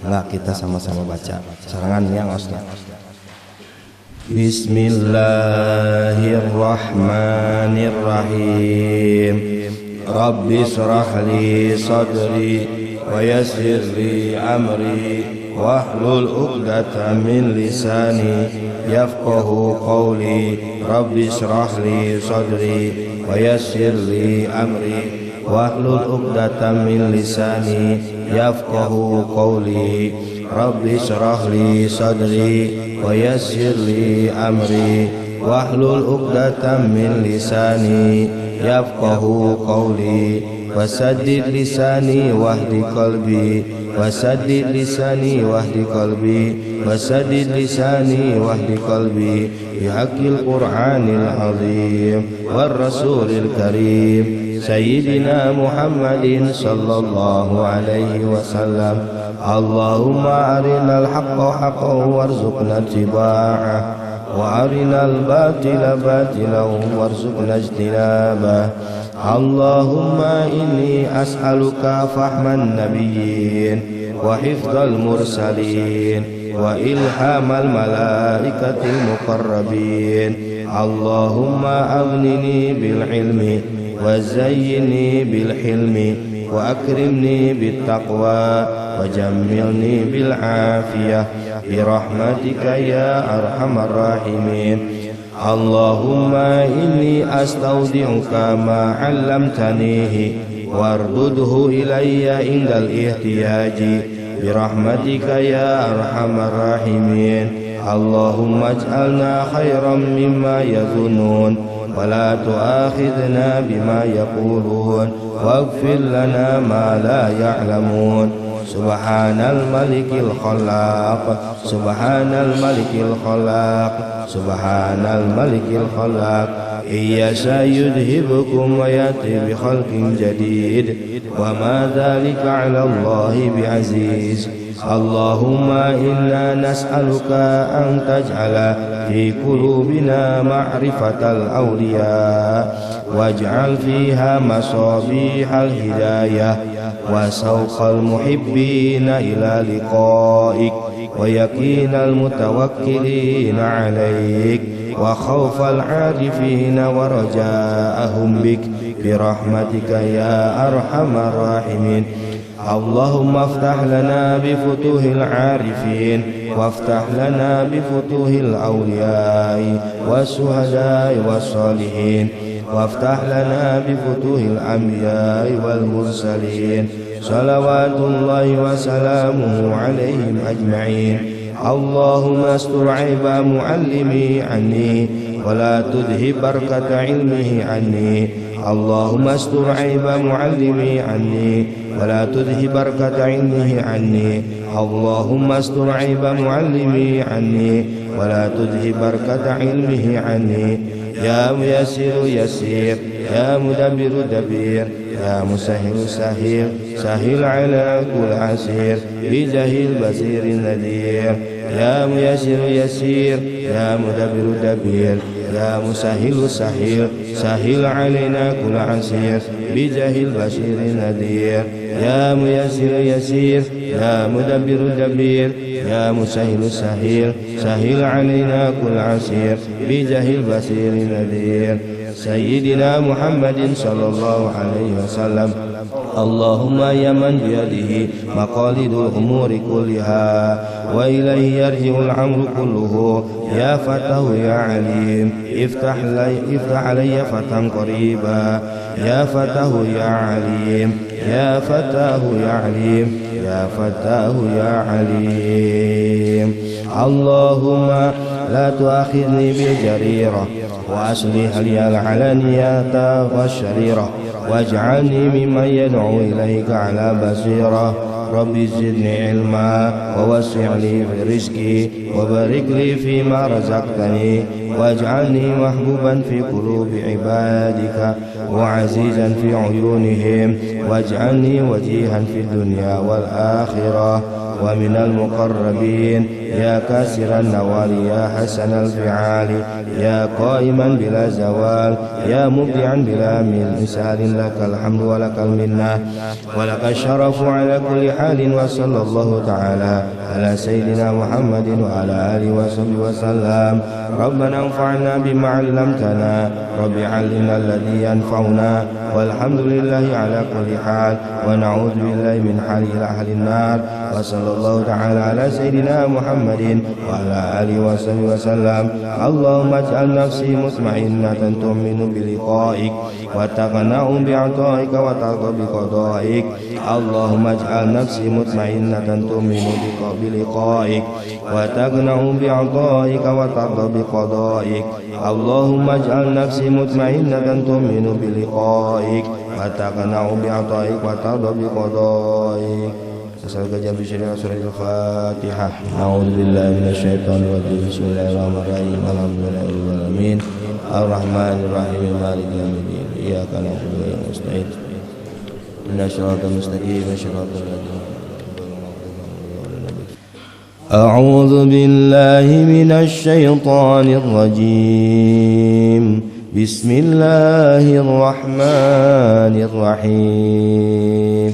Enggak, kita sama-sama baca. Sarangan yang osna. Bismillahirrahmanirrahim. Rabbi shrah li sadri wa yassir li amri wahlul 'uqdatam min lisani yafqahu qawli. Rabbi shrah li sadri wa yassir li amri wahlul 'uqdatam min lisani yafqahu qawli. Rabbi shrah li sadri wa yassir li amri wahlul 'uqdatam min lisani yafqahu qawli. Wasaddid lisani wahdi qalbi, wasaddid lisani wahdi qalbi, wasaddid lisani wahdi qalbi bihaqqil Qur'anil azim war rasulil karim sayyidina Muhammadin sallallahu alaihi wasallam. Allahumma arinal haqqa haqqan warzuqna ittiba'ah wa arinal batila batilan warzuqna ijtinabah. Allahumma inni as'aluka fahman nabiyyin wa hifdzal mursalin wa ilhamal malaikatil muqarrabin. Allahumma aghnini bil ilmi wa zayyini bil hilmi wa akrimni bit taqwa wa jammilni bil afiyah bi rahmatika ya arhamar rahimin. Allahumma inni astaudi'uka ma 'allamtanihi wardudhu ilayya indal ihtiyaji bi rahmatika ya arhamar rahimin. Allahumma ij'alna khairan mimma yadhunnun wa la tu'akhidhna bima yaqulun waghfir lana ma la ya'lamun. Subhanal malikil khalaq, subhanal malikil khalaq, subhanal malikil khalaq. Iyasa yudhibukum wa yati bi khalqin jadid wa ma dhalika 'ala Allahi bi'aziz. Allahumma inna nas'aluka an taj'ala fi qulubina ma'rifatal awliya waj'al fiha masabihal hidayah wa sawqal muhibbina ila liqa'ik wa yakinal mutawakkilina 'alaik wa khawfal 'arifina wa raja'ahum bik bi rahmatika ya arhamar rahimin. Allahumma aftah lana bi futuhil 'arifin waftah lana bi futuhil awliya'i was-suhada'i was-salihin waftah lana bi futuhil anbiya'i wal mursalin salawatullahi wa salamuhu alaihim ajma'in. Allahumma astur 'aiba mu'allimi anni wa la tudhib barakata ilmihi anni. Allahumma astur 'aiba mu'allimi anni wa la tudhib barakata ilmihi anni. Allahumma astur 'aiba mu'allimi anni wa la tudhib barakata ilmihi anni. Ya muyassiru yassir, ya mudabbiru dabbir, ya musahhilu sahhil, sahhil 'ala kulli 'asir bijahil basirin nadir. Ya muyassiru yassir, ya mudabbiru dabbir, ya musahhilu sahhil, sahhil 'alaina kulli 'asir bijahil basirin nadir. Ya muyassiru yassir, ya mudabbiru dabbir, ya musahhilu sahhil, sahhil 'alaina kulli 'asir bijahil basirin nadir. Sayyidina Muhammadin sallallahu alaihi wasallam. Allahumma ya man biyadihi maqalidul umuri kulliha wa ilayhi yarji'ul amru kulluhu. Ya fatahu ya alim iftah alayya fatan qariba. Ya fatahu ya alim, ya fatahu ya alim, ya fatahu ya alim. Allahumma la tu'akhidni bil jarirah wa aslih li al-alaniyata wash-sharirah waj'alni mimman yad'u ilayka 'ala basirah. Rabbi zidni ilma wa wasi' li fi rizqi wa barik li fi ma razaqtani waj'alni mahbuban fi qulubi ibadika wa azizan fi uyunihim waj'alni wajihan fi dunya wal akhirah ومن المقربين يا كاسر النوال يا حسن الفعال يا قائما بلا زوال يا مبدعا بلا مثال لك الحمد ولك المنة ولك الشرف على كل حال وصلى الله تعالى على سيدنا محمد وعلى آله وصحبه وسلم ربنا انفعنا بما علمتنا رب علمنا الذي ينفعنا والحمد لله على كل حال ونعوذ بالله من حال إلى حال النار وصلى الله تعالى على سيدنا محمد وعلى آله وصحبه وسلم اللهم اجعل نفسي مطمئنة تؤمن بلقائك وتقنع بعطائك وترضى بقضائك اللهم اجعل نفسي مطمئنة تؤمن بلقائك وتقنع بعطائك وترضى بقضائك اللهم اجعل نفسي مطمئنة تؤمن بلقائك وتقنع بعطائك وترضى بقضائك. أسألك جنب شريعة سورة الفاتحة. أعوذ بالله من الشيطان الرجيم. بسم الله الرحمن الرحيم. الحمد لله رب العالمين الرحمن الرحيم مالك يوم الدين إياك نعبد وإياك نستعين اهدنا الصراط المستقيم صراط الذين أعوذ بالله من الشيطان الرجيم. بسم الله الرحمن الرحيم.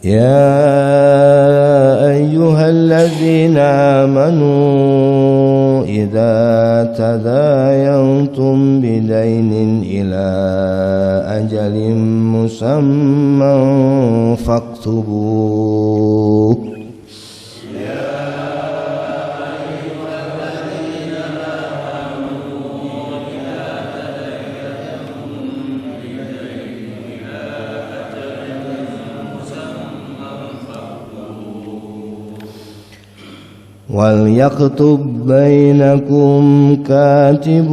يا أيها الذين آمنوا إذا تداينتم بدين إلى أجل مسمى فاكتبوه. وليكتب بينكم كاتب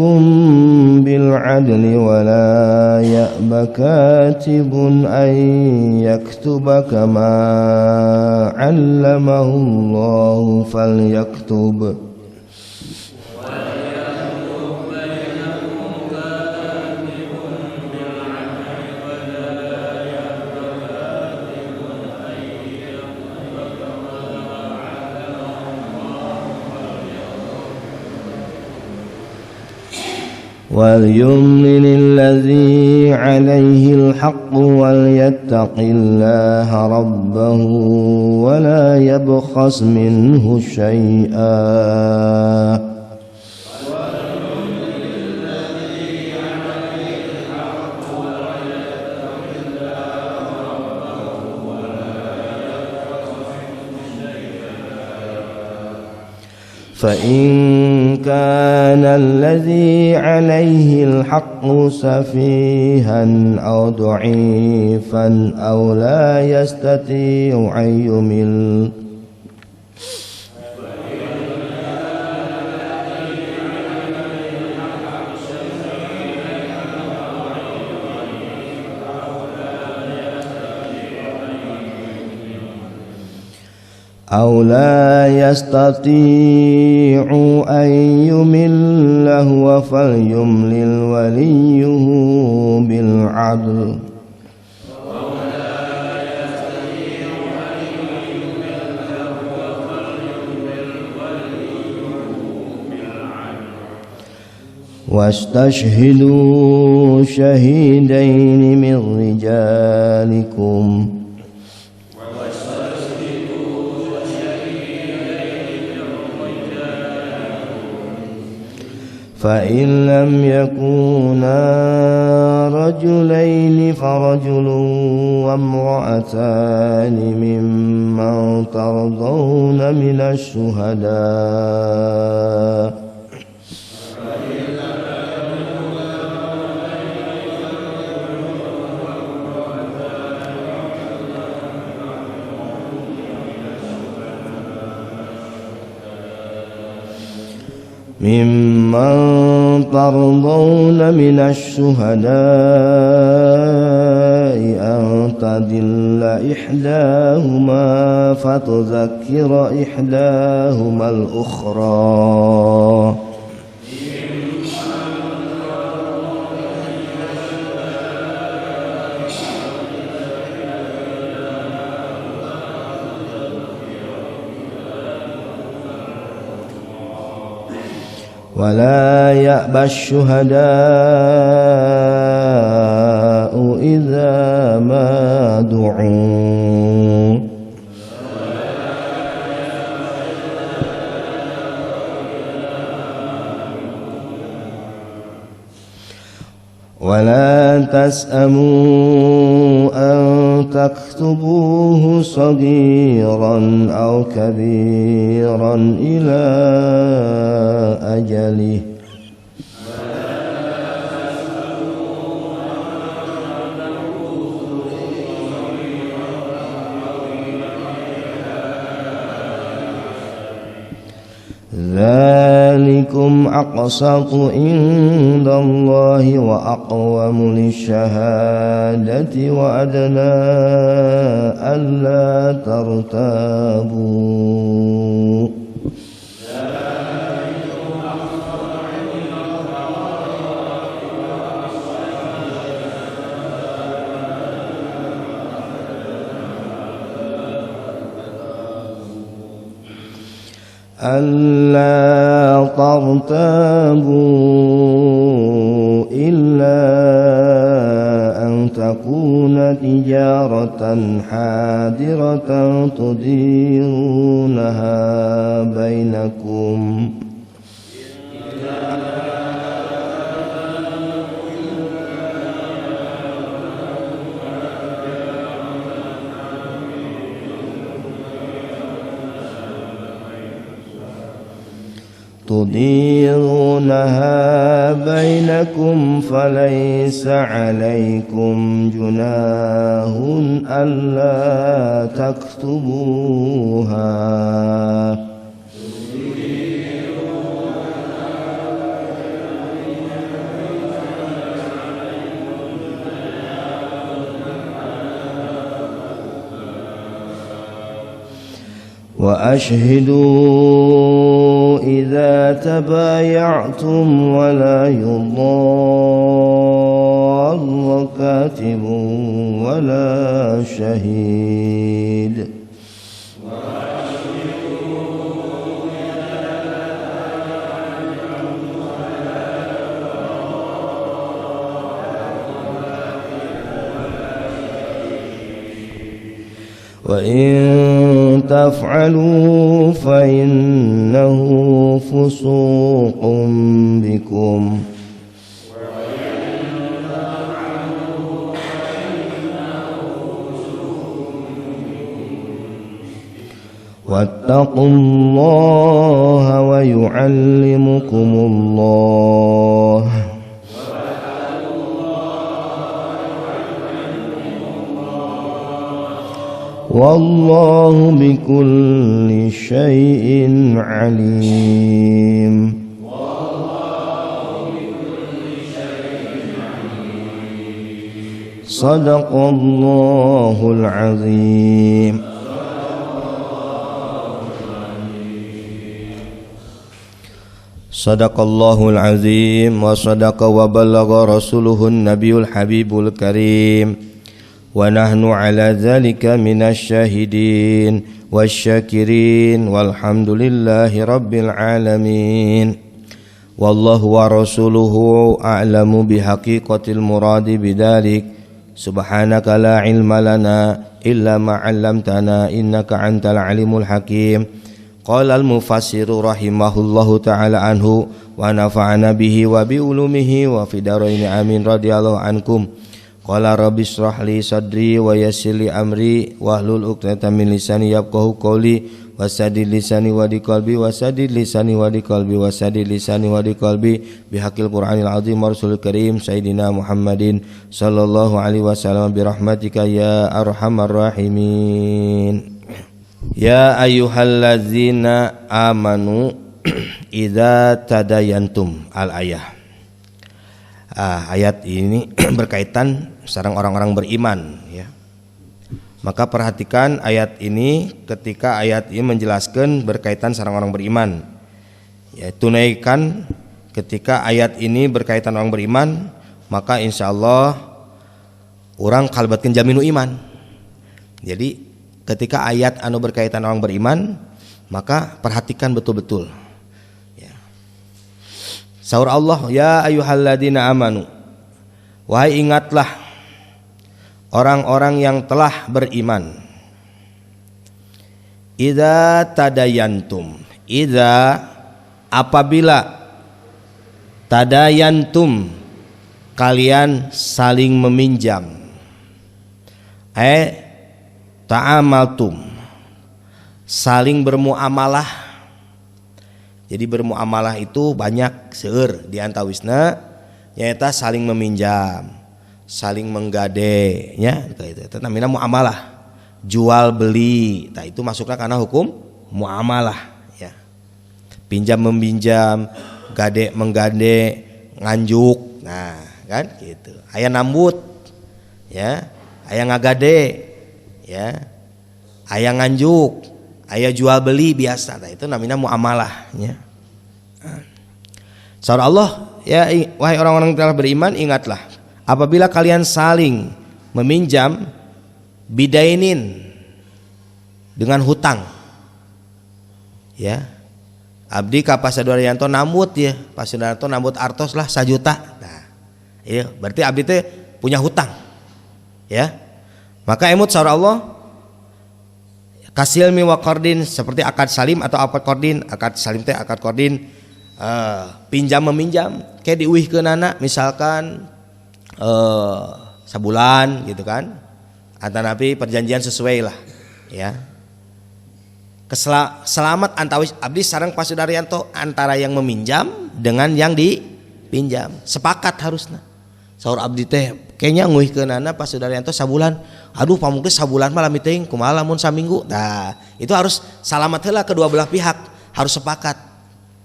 بالعدل ولا يأب كاتب أن يكتب كما علمه الله فليكتب. وليملل الذي عليه الحق وليتق الله ربه ولا يبخس منه شيئا. فإن كان الذي عليه الحق سفيها أو ضعيفا أو لا يستطيع أن يمل أن يمل هو فليملل وليه بالعدل. واستشهدوا شهيدين من رجالكم فإن لم يكونا رجلين فرجل وامرأتان ممن ترضون من الشهداء أن تضل إحداهما فتذكر إحداهما الأخرى. ولا يأبى الشهداء إذا ما دعوا ولا تسأموا أن تكتبوه صغيرا أو كبيرا إلى أجله ذلكم أقسط عند الله وأقوم للشهادة وأدنى ألا ترتابوا ألا ترتابوا إلا أن تكون تجارة حاضرة تديرونها بينكم فليس عليكم جناح ألا تكتبوها وأشهدوا إذا تبايعتم ولا يضار كاتب ولا شهيد وإن تفعلوا فإنه فسوق بكم واتقوا الله ويعلمكم الله والله بكل شيء عليم صدق الله العظيم Sadaqallahul azim wa sadaqa wa ballagha rasuluhun nabiyul habibul karim wa nahnu ala dhalika minasy syahidin wasyakirin walhamdulillahi rabbil alamin wallahu wa rasuluhu a'lamu bihaqiqatil muradi bidzalik subhanaka la ilma lana illa ma 'allamtana innaka antal alimul hakim. Qala al-mufassiru rahimahullahu ta'ala anhu wa nafa'ana bihi wa bi ulumihi wa fi daraini amin radhiyallahu ankum. Qala rabbi shrah li sadri wa yassir li amri wahlul 'uqdatam min lisani yafqahu qawli wasadid lisani wa di qalbi wasadid lisani wa di qalbi wasadid lisani wa di qalbi bihaqil qur'anil azim wa rasulil karim sayyidina Muhammadin sallallahu alaihi wasallam bi rahmatika ya arhamar rahimin. Ya ayyuhallazina amanu idza tadayantum al-ayah. Ayat ini berkaitan sareng orang-orang beriman ya. Maka perhatikan ayat ini ketika ayat ini menjelaskan berkaitan sareng orang beriman. Ya, tunaikan ketika ayat ini berkaitan orang beriman, maka insyaallah orang kalbatkeun jaminu iman. Jadi ketika ayat anu berkaitan orang beriman, maka perhatikan betul-betul. Ya. Saur Allah, ya ayyuhalladzina amanu, wahai ingatlah orang-orang yang telah beriman. Idza tadayantum, idza apabila tadayantum kalian saling meminjam, ta'amaltum saling bermuamalah. Jadi bermuamalah itu banyak seueur di antawisna nyaeta saling meminjam, saling menggade nya itu namanya muamalah, jual beli. Nah itu masuknya karena hukum muamalah ya. Pinjam meminjam, gade menggade, nganjuk. Nah, kan gitu. Aya nambut ya, aya ngagade ya. Aya nganjuk, aya jual beli biasa. Nah itu namanya muamalah ya. Saur Allah, ya wahai orang-orang yang telah beriman, ingatlah apabila kalian saling meminjam bidainin dengan hutang ya. Abdi ka Pasaduaryanto nambut ya, Pasaduaryanto nambut artos lah 1 juta. Nah, iya berarti abdi teh punya hutang ya. Maka emut saur Allah, kasilmi wa qardin, seperti akad salim atau akad qardin. Akad salim teh akad qardin, pinjam meminjam kayak diuihkeunana misalkan sebulan gitu kan, antarapi perjanjian sesuai lah ya. Selamat antawis abdi sareng Pasaduaryanto antara yang meminjam dengan yang dipinjam sepakat harusna. Saur abdi teh kayaknya nguihkeunana Pasaduaryanto sabulan, aduh pamungkes sabulan malam teuing kumaha lamun saminggu. Nah itu harus salamat heula kedua belah pihak, harus sepakat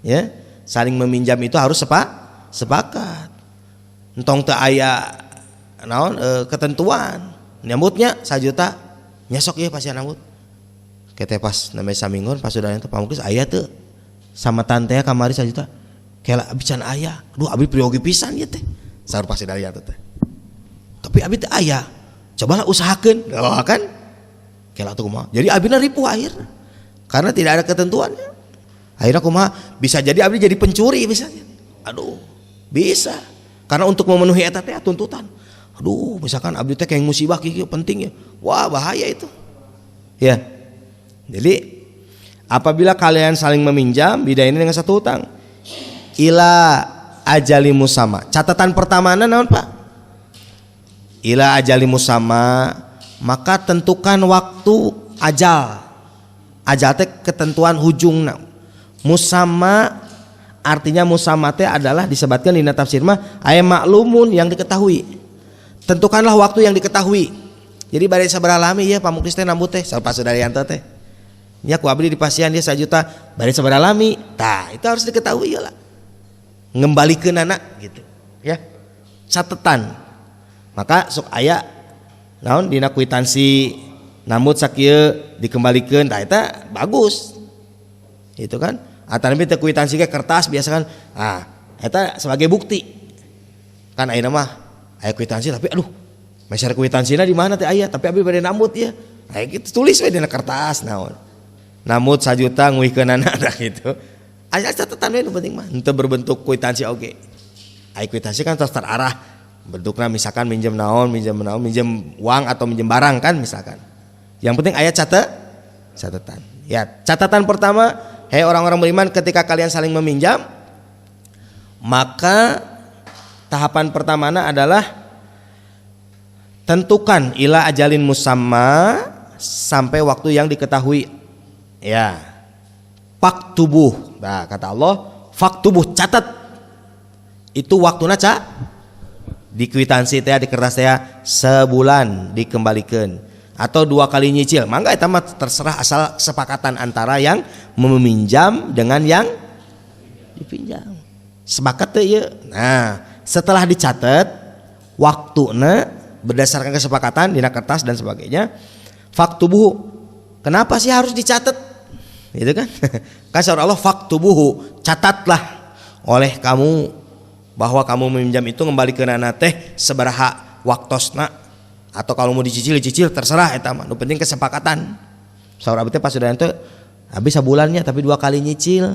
ya. Saling meminjam itu harus sepakat. Entong teu aya naon ketentuan nyambutnya 1 juta nyesok ieu pasti nambut. Kete pas namanya saminggon Pasaduaryanto pamungkes aya teu sama tante kamari 1 juta. Kela abdi can aya. Aduh abdi priogi pisan ieu teh. Saur Pasaduaryanto teh. Tapi abdi teh aya. Cobalah usahakeun. Oh kan? Kela tuh kumaha. Jadi abdina ripuh akhirnya. Karena tidak ada ketentuannya. Akhirnya kumaha? Bisa jadi abdi jadi pencuri misalnya. Aduh, bisa. Karena untuk memenuhi eta teh tuntutan. Aduh, misalkan abdi teh kayak musibah kieu penting ya. Wah, bahaya itu. Ya. Jadi apabila kalian saling meminjam bidainin dengan 1 hutang ila ajali musamma. Catatan pertamana naon Pak? Ila ajali musamma, maka tentukan waktu ajal. Ajal teh ketentuan hujungna. Musamma artinya musamma teh adalah disebutkan di tafsir mah aya maklumun yang diketahui. Tentukanlah waktu yang diketahui. Jadi bari sabaraha lami ya pamuklis teh nambut teh saur Pasaduaryanto teh. Ya ku abdi dipasihan dia 1 juta bari sabaraha lami. Tah itu harus diketahui ya lah. Ngembalikeunana gitu ya. Catatan. Maka sok aya naon dina kwitansi nambut sakieu dikembalikeun, tah eta bagus. Itu kan. Atanapi teh kwitansi ge kertas biasa kan. Ah, eta sebagai bukti. Kan ayeuna mah aya kwitansi tapi aduh, meser kwitansinya di mana teh aya, tapi abi bade nambut ya. Aya kitu tulis we dina kertas naon. Nambut 1 juta nguihkeunana tah gitu. Aya catatan we nu penting mah, henteu berbentuk kwitansi oge. Aya kwitansi kan terus terarah bentukna misalkan minjem naon, minjem uang atau minjem barang kan misalkan. Yang penting aya catatan. Ya, catatan pertama, hei orang-orang beriman, ketika kalian saling meminjam, maka tahapan pertamanya adalah tentukan ila ajalin musamma sampai waktu yang diketahui. Ya, faktubuh. Nah, kata Allah, faktubuh, catat. Itu waktunya di kwitansi teh di kertas teh sebulan dikembalikan atau 2 kali nyicil. Mangga eta mah terserah asal sepakatan antara yang meminjam dengan yang dipinjam. Sepakat teh ieu. Nah, setelah dicatat waktuna berdasarkan kesepakatan dina kertas dan sebagainya. Faktubuhu, kenapa sih harus dicatat? Gitu kan? Kata Allah, faktubuhu, catatlah oleh kamu bahwa kamu meminjam itu kembali ke nana teh sabaraha waktosna, atau kalau mau dicicil terserah eta mah. Nu penting kesepakatan. Saur abdi teh pas sudah ente habis sabulannya tapi 2 kali nyicil.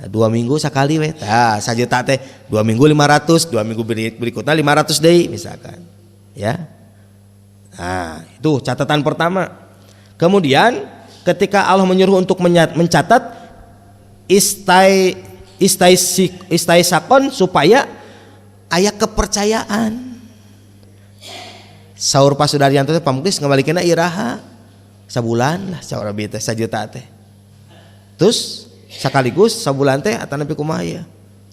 2 minggu sekali we. Tah 1 juta teh 2 minggu 500, 2 minggu berikutnya 500 deui misalkan. Ya. Nah, itu catatan pertama. Kemudian ketika Allah menyuruh untuk mencatat istaisakon supaya aya kepercayaan. Saur Pasudaryanto teh pamuklis ngabalikeunna iraha sabulan lah saur abdi teh 1 juta teh. Terus sekaligus sabulan teh atau nepi kumaha ya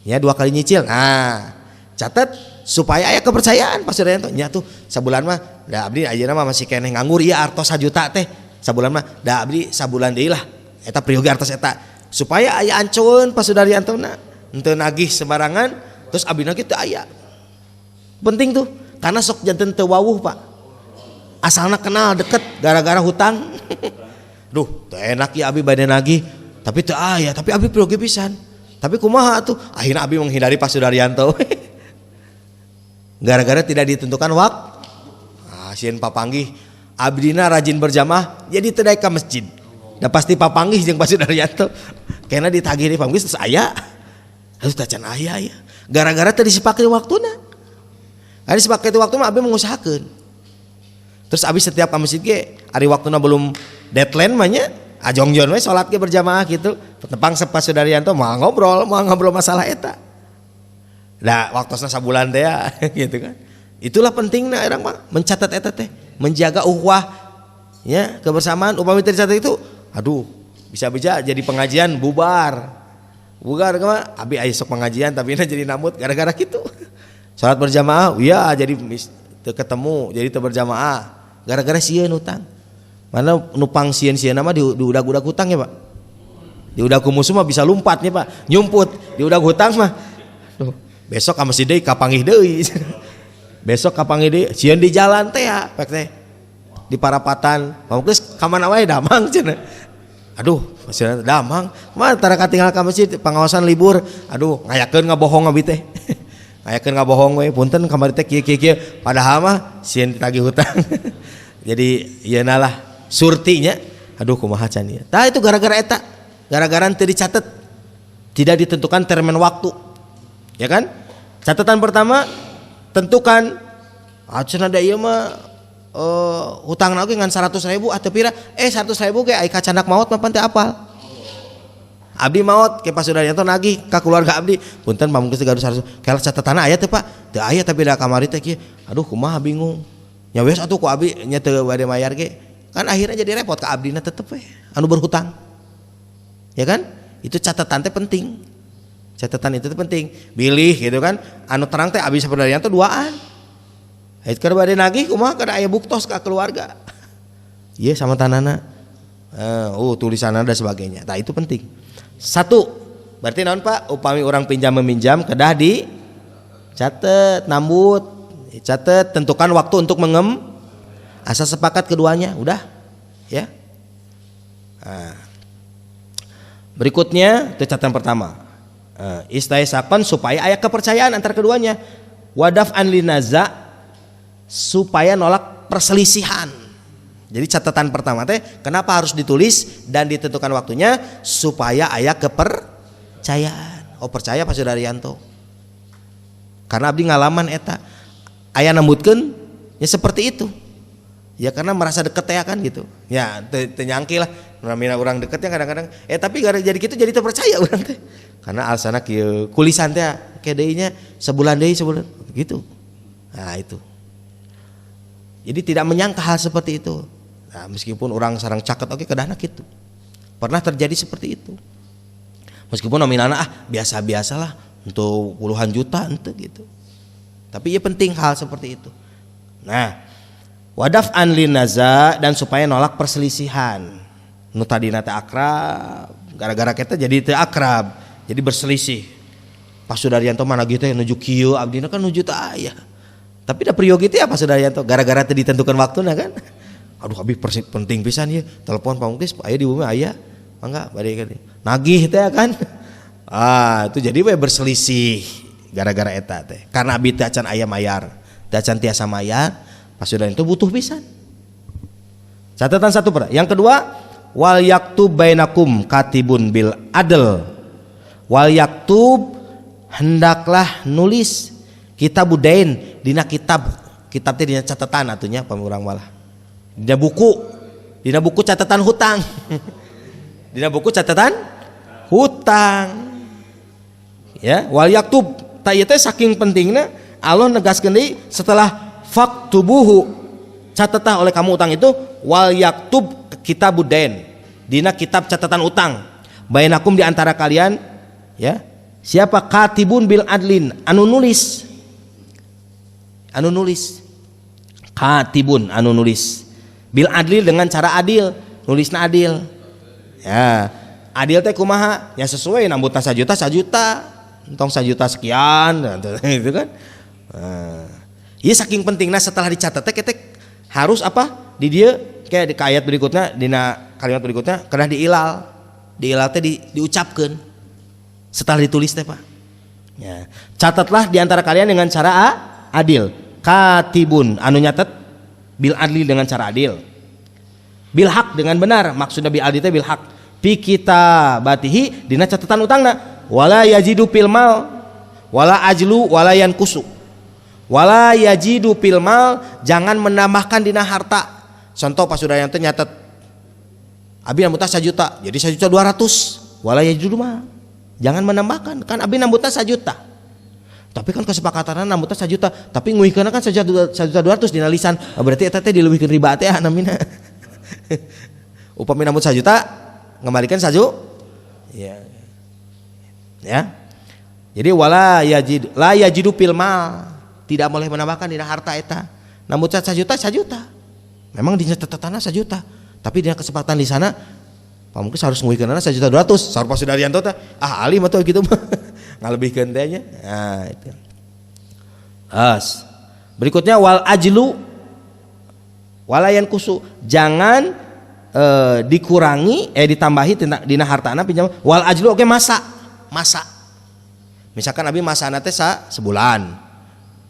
2 kali nyicil. Nah, catat supaya aya kepercayaan Pasudaryanto nya tuh sabulan mah da abdi ayeuna mah masih keneh nganggur ieu artos 1 juta teh. Sabulan mah da abdi sabulan deui lah eta priogi artos eta supaya aya anceun Pasudaryantona henteu nagih sembarangan terus abdina kitu aya. Penting tuh karena sok janten teu wawuh Pak. Asalna kenal deket gara-gara hutang. Duh, teu enak ya abdi bade nagih tapi teu aya, tapi abdi priogi pisan. Tapi kumaha tuh? Akhirnya abdi menghindari Pasudaryanto. Gara-gara tidak ditentukan waktu. Ah, sieun papanggih abdina rajin berjamaah jadi teu daek ka masjid. Da pasti papanggih jeung Pasudaryanto. Kena ditagih di papanggih terus aya. Harus tacan aya ya. Gara-gara teu disepakati waktuna. Ari sepakati waktu mah abdi mengusahakeun. Terus abdi setiap ka masjid ge ari waktuna belum deadline mah nya ajongjon we salat ge berjamaah gitu. Tepang Pasudaryanto moal ngobrol masalah eta. Da waktosna sabulan teh ya gitu kan. Itulah pentingna urang mah mencatat eta teh, menjaga ukhuwah ya, kebersamaan. Upami teu dicatat itu aduh bisa-bisa jadi pengajian bubar kemana abdi aya sok pengajian tapi ini jadi namut gara-gara gitu. Salat berjamaah ya jadi teu ketemu jadi teu berjamaah gara-gara sieun utang. Mana nupang sieun-sieunna mah diudag-udag hutang ya Pak. Diudag ku musuh mah bisa lompatnya Pak, nyumput diudag hutang mah. Duh, besok ka masjid deui kapanggih deui. Besok kapanggih deui sieun di jalan teh ya pek teh. Di parapatan, pamuklis ka mana wae damang cenah. Aduh, masih damang. Mah tara katinggal ka masjid pengawasan libur. Aduh, ngayakeun ngabohong abdi teh. Ngayakeun ngabohong we, punten kamari teh kieu padahal mah sieun ditagih hutang. Jadi ieu lah surtinya. Aduh kumaha can ieu. Tah itu gara-gara eta. Gara-gara teu dicatet. Tidak ditentukan termen waktu. Ya kan? Catatan pertama tentukan cenah da ieu mah hutang lagi ngan 100.000 atau pira 100.000 ge ai kacandak maot mah teu apal. Abdi maot ke Pasudaryanto nagih ka keluarga abdi. Punten pamungkus gaduh 100. Kalau catatanna aya teu Pak? Teu aya tapi da kamari teh kieu. Aduh kumaha bingung. Nya wes atuh ku abdi nya teu bade mayar ge. Kan akhirnya jadi repot ka abdina tetep we anu berhutang. Ya kan? Itu catatan teh penting. Catatan itu teh penting. Bilih gitu kan. Anu terang teh abdi Pasudaryanto duaan. Ait keur bade nagih kumaha kada aya buktos ka keluarga. Ieu sama tanana. Tulisanna dan sebagainya. Nah itu penting. 1, berarti naon Pak? Upami orang pinjam meminjam kedah di catet, nambut, catet, tentukan waktu untuk asa sepakat keduanya, udah, ya. Nah. Berikutnya itu catatan pertama. Istaisakan supaya aya kepercayaan antar keduanya. Wadaf an linaza supaya nolak perselisihan. Jadi catatan pertama teh kenapa harus ditulis dan ditentukan waktunya supaya aya kepercayaan. Oh percaya Pasudaryanto. Karena abdi ngalaman eta. Aya nambutkeun ya seperti itu. Ya karena merasa deket ya kan gitu. Ya teu nyangki lah namina urang deket ya kadang-kadang tapi gara jadi gitu jadi terpercaya urang teh. Karena alasana kieu kulisan teh kedeinya sebulan sebulan gitu. Nah itu. Jadi tidak menyangka hal seperti itu. Nah, meskipun orang sarang caket oke kedahna gitu. Pernah terjadi seperti itu. Meskipun nominalna biasa-biasalah untuk puluhan juta ente gitu. Tapi ya penting hal seperti itu. Nah, wadaf an linaza dan supaya nolak perselisihan. Nu tadina teh akrab, gara-gara kita jadi teu akrab, jadi berselisih. Pasudaryanto mah nagih teh nuju kieu, abdina kan nuju teu aya. Tapi da priyo gitu apa Sudaryanto gara-gara teu ditentukan waktuna kan. Aduh abi penting pisan ya. Telepon Pak Muklis aya di bumi aya. Mangga bade kan. Nagih teh kan. Itu jadi we berselisih gara-gara eta teh. Karena abi teh acan aya mayar. Teh acan tiasa mayar, Pak Sudaryanto butuh pisan. Catatan satu per. Yang kedua, wal yaktub bainakum katibun bil adl. Wal yaktub hendaklah nulis kitabudain dina kitab teh dina catatan atunya pamurang malah. Dina buku catatan hutang. Dina buku catatan hutang. Ya, wal yaktub ta ieu teh saking pentingna Allah negaskeun deui setelah faktubuhu catatlah oleh kamu utang itu wal yaktub kitabudain dina kitab catatan utang bainakum di antara kalian ya siapa katibun bil adlin anu nulis katibun anu nulis bil adlin dengan cara adil nulisna adil ya adil teh kumaha ya sesuai nambutna 1 juta entong 1 juta sekian itu kan ieu saking pentingna setelah dicatat teh harus apa di dia kayak di ayat berikutnya dina kalimat berikutnya kena diilal teh diucapkan setelah ditulis teh Pak ya catatlah di antara kalian dengan cara adil katibun anu nyatet bil adli dengan cara adil bil haq dengan benar maksudnya bil adli teh bil haq fi kitabatihi dina catatan utangna wala yajidu fil mal wala ajlu wala yankusu wala yajidu fil mal jangan menambahkan dina harta. Contoh Pak Sudaryanto nyatet abi nambutna 1 juta jadi 1.200.000 wala yajidu mal jangan menambahkan kan abi nambutna 1 juta tapi kan kesepakatanna nambutna 1 juta tapi nguihkeunna kan 1.200.000 dina lisan berarti eta teh dileuwihkeun riba teh namina upami nambut 1 juta ngembalikan 1 ya jadi wala la yajidu fil mal tidak boleh menambahkan dina harta eta nambut 1 juta memang di catatanna 1 juta tapi dina kesepakatan di sana Pak Muklis harus nguihkeunna 1.200.000 saur Pak Sudaryanto teh alim atuh kitu mah ngalebihkeun teh nya nah itu berikutnya wal ajlu walayan kusu jangan dikurangi ditambahi dina hartana pinjam wal ajlu oke masa misalkan abi masana teh sebulan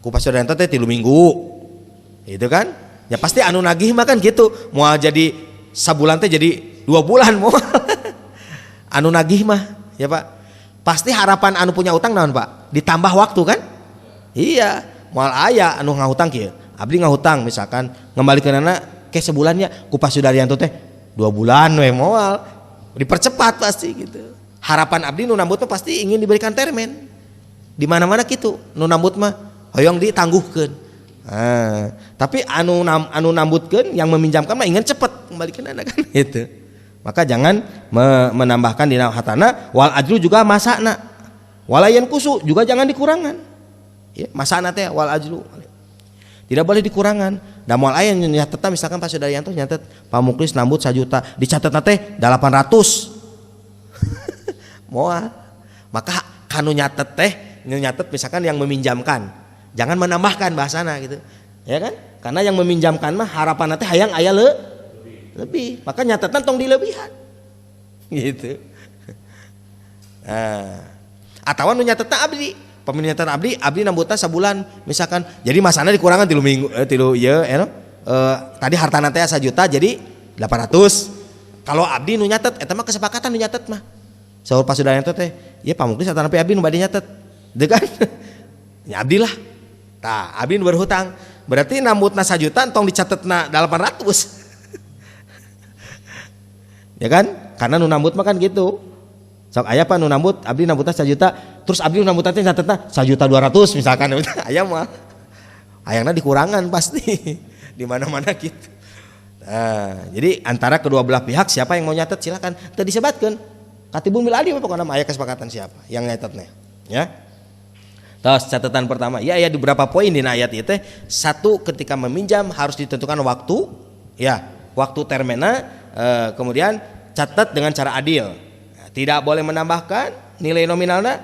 ku Pak Sudaryanto teh 3 minggu itu kan ya pasti anu nagih mah kan gitu mau jadi sabulan teh jadi 2 bulan mau anu nagih mah ya Pak pasti harapan anu punya utang naon Pak ditambah waktu kan iya moal aya anu ngahutang kieu abdi ngahutang misalkan ngembalikeunana ke sebulannya ku Pak Sudaryanto teh 2 bulan we moal dipercepat pasti gitu harapan abdi nu nambut mah pasti ingin diberikan termen di mana-mana gitu nu nambut mah hoyong ditangguhkeun tapi anu nambutkeun yang meminjamkan mah ingin cepet kembalikan kan itu maka jangan menambahkan dina hartana wal ajlu juga masana walayan kusu juga jangan dikurangan ya masana teh wal ajlu tidak boleh dikurangan da moal aya nyatetna misalkan Pak Sudaryanto nyatet Pak Muklis nambut 1 juta dicatetna teh 800 moal maka kanu nyatet teh nyatet misalkan yang meminjamkan jangan menambahkan bahasana gitu ya kan karena yang meminjamkan mah harapan nanti hayang aya lebih maka nyatetan tong dilebihan gitu atawa nu nyatetna abdi peminjatan abdi nambutna sebulan misalkan jadi masana dikurangan 3 minggu tadi hartana teh 1 juta jadi 800 kalau abdi nu nyatet eta mah kesepakatan nu nyatet mah saur Pak Sudaryanto teh ieu Pak Muklis atanapi abdi nu bade nyatet teu kan ya abdi lah tah abdi nu berhutang berarti nambutna 1 juta tong dicatetna 800 ya kan karena nu nambut mah kan gitu sok aya Pak nu nambut abdi nambutna 1 juta terus abdi nu nambutna teh catetna 1.200.000 misalkan aya mah hayangna dikurangan pasti di mana-mana gitu jadi antara kedua belah pihak siapa yang mau nyatet silakan teu disebatkeun katibun bil adli pokokna aya kesepakatan siapa yang nyatetnya ya. Terus catatan pertama, ya di beberapa poin di ayat itu. 1 ketika meminjam harus ditentukan waktu, ya waktu termena, kemudian catat dengan cara adil, tidak boleh menambahkan nilai nominalna,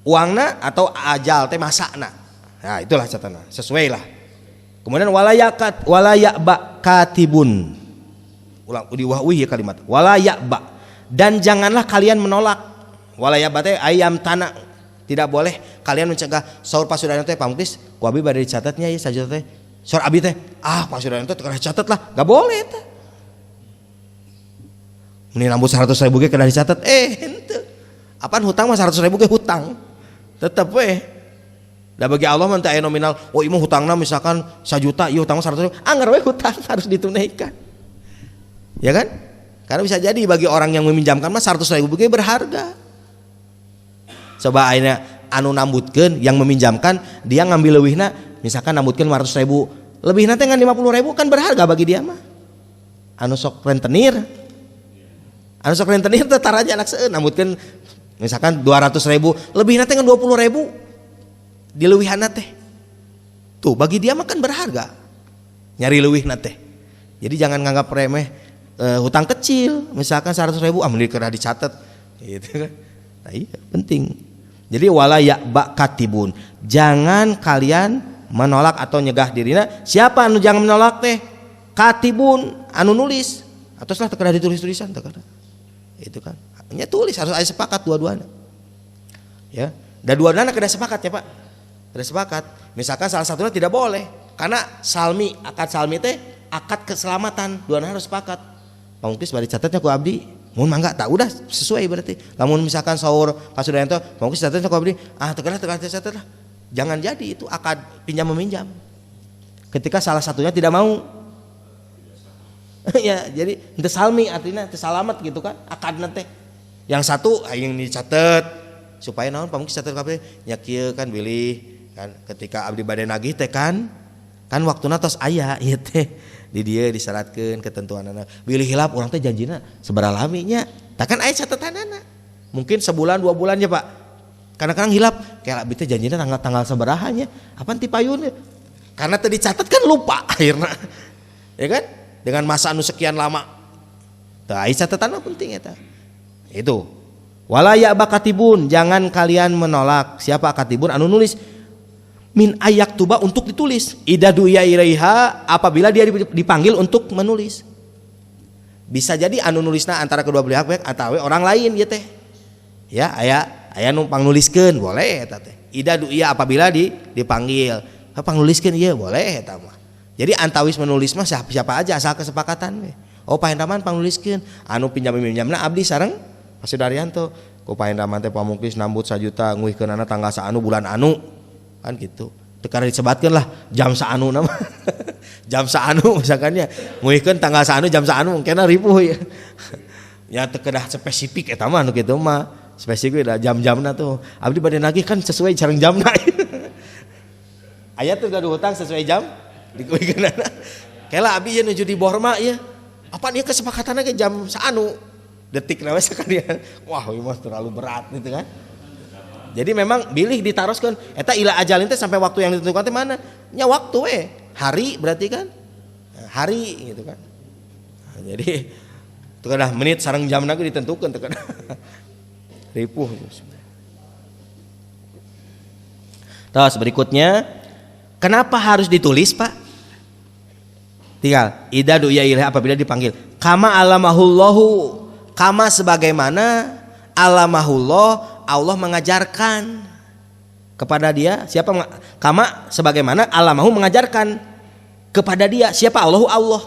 uangna atau ajal teh masakna, Nah, itulah catatan. Sesuai lah. Kemudian walaya'ba katibun. Ulang diwahwi ya kalimat. Walaya'ba. Dan janganlah kalian menolak. Walaya'ba teh ayam tanah. Tidak boleh kalian mencegah saur pasudaran teh pamuktis ku abi bade dicatatnya ya saja teh. Saur abi teh pasudaran teh teu dicatat lah. Enggak boleh teh. Ini nambut 100.000 ge kena dicatat. Henteu. Apaan hutang mah 100.000 ge hutang. Tetep we. Da bagi Allah mah teu aya nominal. Oh imah hutangna misalkan 1 juta, ieu hutang mah 100.000. Anggar we hutang harus ditunaikan. Ya kan? Karena bisa jadi bagi orang yang meminjamkan mah 100.000 ge berharga. Coba akhirnya anu nambutkeun yang meminjamkan dia ngambil leuwihna misalkan nambutkeun 500.000 lebihna teh ngan 50.000 kan berharga bagi dia mah anu sok rentenir teh taraja anak seueur nambutkeun misalkan 200.000 lebihna teh ngan 20.000 di leuwihanna teh tuh bagi dia mah kan berharga nyari leuwihna teh jadi jangan nganggap remeh hutang kecil misalkan 100.000 mending kena dicatat gitu kan. Nah, iya penting. Jadi wala ya'ba katibun. Jangan kalian menolak atau nyegah dirina. Siapa anu jangan menolak teh? Katibun anu nulis. Atau setelah terkena ditulis-tulisan terkena. Itu kan. Hanya tulis harus ada sepakat dua-duanya. Ya. Dan dua-duanya kena sepakat ya Pak. Kena sepakat. Misalkan salah satunya tidak boleh karena akad salmi teh akad keselamatan. Dua-duanya harus sepakat. Pamungkis bari catatnya ku abdi. Mun mangga tak udah sesuai berarti. Lamun misalkan saur pasudayan teh mungkin catatnya ku abdi, teu catat lah. Jangan jadi itu akad pinjam meminjam. Ketika salah satunya tidak mau. Ya, jadi henteu salmi artinya teu salamet gitu kan akadna teh. Yang satu yang dicatat supaya naon pamungkis catat kabeh nya kieu kan bilih kan ketika abdi bade nagih teh kan waktuna tos aya ieu teh. Di dia disyaratkan ketentuan anak bilih hilap orang teh janjina seberapa laminya takkan aya catatanana mungkin sebulan 2 bulan ya Pak kadang-kadang hilap kayak abdi teh janjina tanggal seberahanya apaan ti payun karena tadi catat kan lupa akhirnya ya kan dengan masa anu sekian lama tah aya catatan penting eta itu wala ya'ba katibun jangan kalian menolak siapa katibun anu nulis min ayak tuba untuk ditulis idadu ya ilaiha apabila dia dipanggil untuk menulis bisa jadi anu nulisna antara kedua belah pihak atawa orang lain ya teh ya aya numpang nuliskeun boleh eta teh idadu ya apabila dipanggil pangnuliskeun ieu boleh eta mah jadi antawis menulis mah siapa aja asal kesepakatan we pahendaman pangnuliskeun anu pinjam-pinjamna abdi sareng Pasudarianto ku pahendaman teh pamungkis nambut 1 juta nguihkeunana tanggal saanu bulan anu kan gitu karena disebatkan lah jam saanu nama jam saanu misalkannya nguihkeun tanggal saanu jam saanu mungkin ripuh ya teu kedah spesifik eta mah anu kitu mah spesifik da jam-jamna tuh abdi bade nagih kan sesuai sareng jamna aya teu gaduh hutang sesuai jam dikuihkeunana kela abdi ieu nuju di Borma ieu apa ieu kesepakatanna ke jam saanu detik nawe sakalian wah ieu mah terlalu berat gitu kan. Jadi memang bilih ditaroskeun eta ila ajalin teh sampai waktu yang ditentukan teh mana? Nya waktu hari berarti kan? Hari gitu kan. Nah, jadi teu kadah menit sareng jamna ge ditentukeun teu kadah. Ripuh. Terus berikutnya kenapa harus ditulis, Pak? Tinggal idadu ya ilahi apabila dipanggil. Kama alamahullahu kama sebagaimana alamahullah Allah mengajarkan kepada dia siapa kama sebagaimana alamahu mengajarkan kepada dia siapa Allah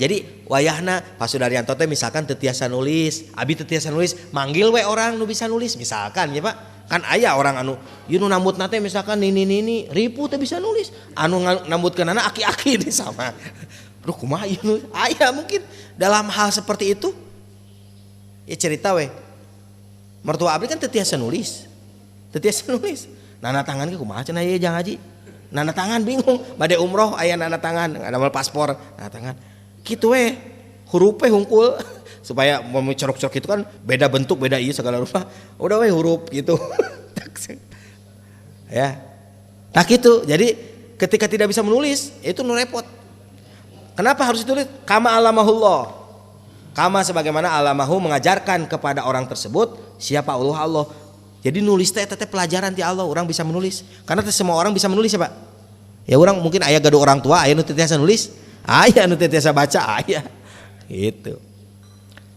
jadi wayahna Pasudarianto teh misalkan teu tiasa nulis abi teu tiasa nulis manggil we orang nu bisa nulis misalkan ya Pak kan aya orang anu ieu nu nambutna teh misalkan nini ripu teh bisa nulis anu nambutkeunana aki-aki teh sama aduh kumaha ieu aya mungkin dalam hal seperti itu ya cerita we mertua abdi kan teu tiasa nulis. Nana tangan ge kumaha cenah ieu jang haji. Nana tangan bingung, bade umroh aya nana tangan, ngadamel paspor, nana tangan. Kitu we, huruf we hungkul supaya mau corok-corok itu kan beda bentuk, beda ieu segala rupa. Udah we huruf gitu. Ya. Tak gitu. Jadi ketika tidak bisa menulis, itu nu repot. Kenapa harus ditulis? Kama alamahullah. Kama sebagaimana alamahu mengajarkan kepada orang tersebut siapa Allah Jadi nulis teh pelajaran ti Allah, orang bisa menulis. Karena semua orang bisa menulis ya Pak. Ya orang mungkin aya gaduh orang tua, aya nu teu tiasa nulis, aya nu teu tiasa baca, aya. Gitu.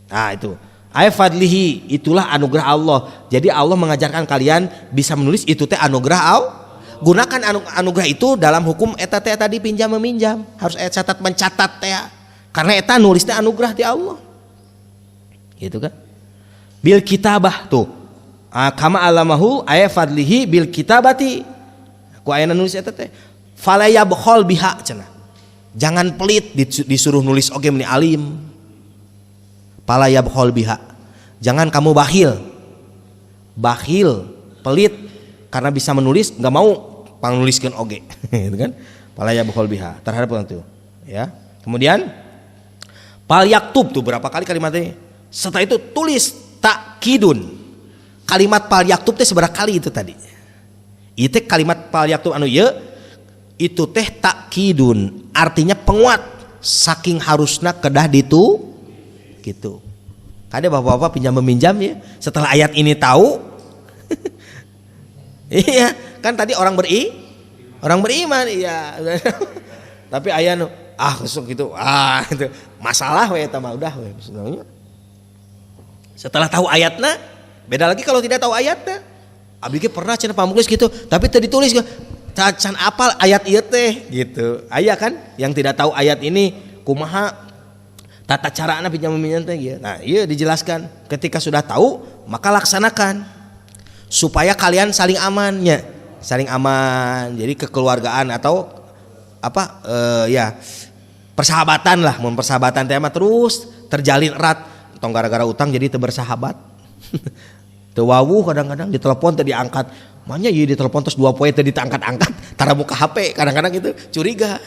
Nah itu. Ay fadlihi, itulah anugerah Allah. Jadi Allah mengajarkan kalian bisa menulis, itu teh anugerah Allah. Gunakan anugerah itu dalam hukum eta teh tadi pinjam meminjam. Harus catat mencatat teh. Karena eta nulis teh anugerah ti Allah. Gitu kan? Bil kitabah tuh. Kama alamahu ay fadlihi bil kitabati. Ku aya nulis eta teh. Fala yabkhal biha cenah. Jangan pelit disuruh nulis oge meni alim. Fala yabkhal biha. Jangan kamu bakhil. Bakhil, pelit karena bisa menulis enggak mau pangnuliskeun oge. Gitu kan? Fala yabkhal biha. Terhadap itu, ya. Kemudian fal yaktub tuh berapa kali kalimatnya? Setelah itu tulis takkidun. Kalimat fal yaktub teh seberapa kali itu tadi? Itu kalimat fal yaktub anu ye itu teh takkidun, artinya penguat saking harusna kedah ditu gitu. Kada bapak-bapak pinjam meminjam ya. Setelah ayat ini tahu iya, kan tadi orang beriman iya. Tapi aya nu besok gitu. Itu masalah we eta mah udah we sebenarnya. Setelah tahu ayatna beda lagi kalau tidak tahu ayatnya. Abi ge pernah cenah pamuklis gitu, tapi tadi ditulis can apal ayat ieu teh gitu. Aya kan yang tidak tahu ayat ini kumaha tata carana pinjam meminjam teh gitu. Nah, ieu dijelaskan. Ketika sudah tahu, maka laksanakan supaya kalian saling amannya. Saling aman. Jadi kekeluargaan atau apa ya persahabatan lah, mempersahabatan teh mah terus terjalin erat. Tong gara-gara utang jadi teu bersahabat. Tewawuh kadang-kadang ditelepon tadi diangkat, makanya iya ditelepon terus 2 poe tadi diangkat-angkat, tara buka HP kadang-kadang gitu curiga.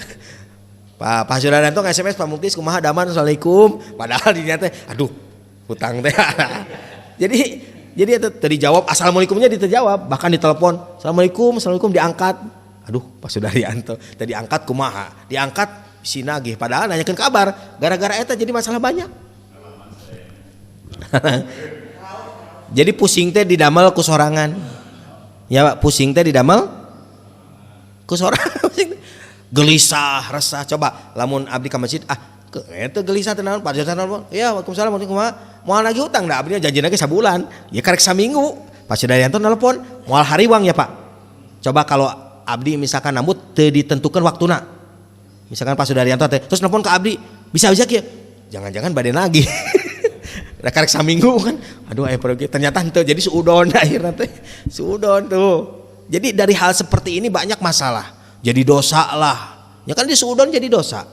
Pak Sudaryanto nge-SMS Pak Muktis kumaha daman assalamualaikum, padahal di teh aduh hutang teh. jadi tadi jawab assalamualaikumnya ditejawab, bahkan ditelepon assalamualaikum diangkat, aduh Pak Sudaryanto tadi angkat kumaha, diangkat si nagih padahal nanyakeun kabar, gara-gara eta jadi masalah banyak. Jadi pusing teh didamel ku sorangan. Ya Pak, pusing teh didamel ku sorangan. Gelisah, resah. Coba lamun abdi ka masjid, eta gelisah teh naon? Pak Sudaryanto. Ya, Waalaikumsalam. Moal lagi utang da abdi janjina ge sabulan. Ya karek saminggu. Pak Sudaryanto nelpon, moal hariwang ya Pak. Coba kalau abdi misalkan nambut teu ditentukan waktuna. Misalkan Pak Sudaryanto teh terus nelpon ke abdi, bisa-bisa kieu. Jangan-jangan bade nagih. Udah karek saminggu kan, aduh pergi ternyata itu jadi suudon akhirnya teh suudon tuh. Jadi dari hal seperti ini banyak masalah, jadi dosa lah. Ya kan di suudon jadi dosa.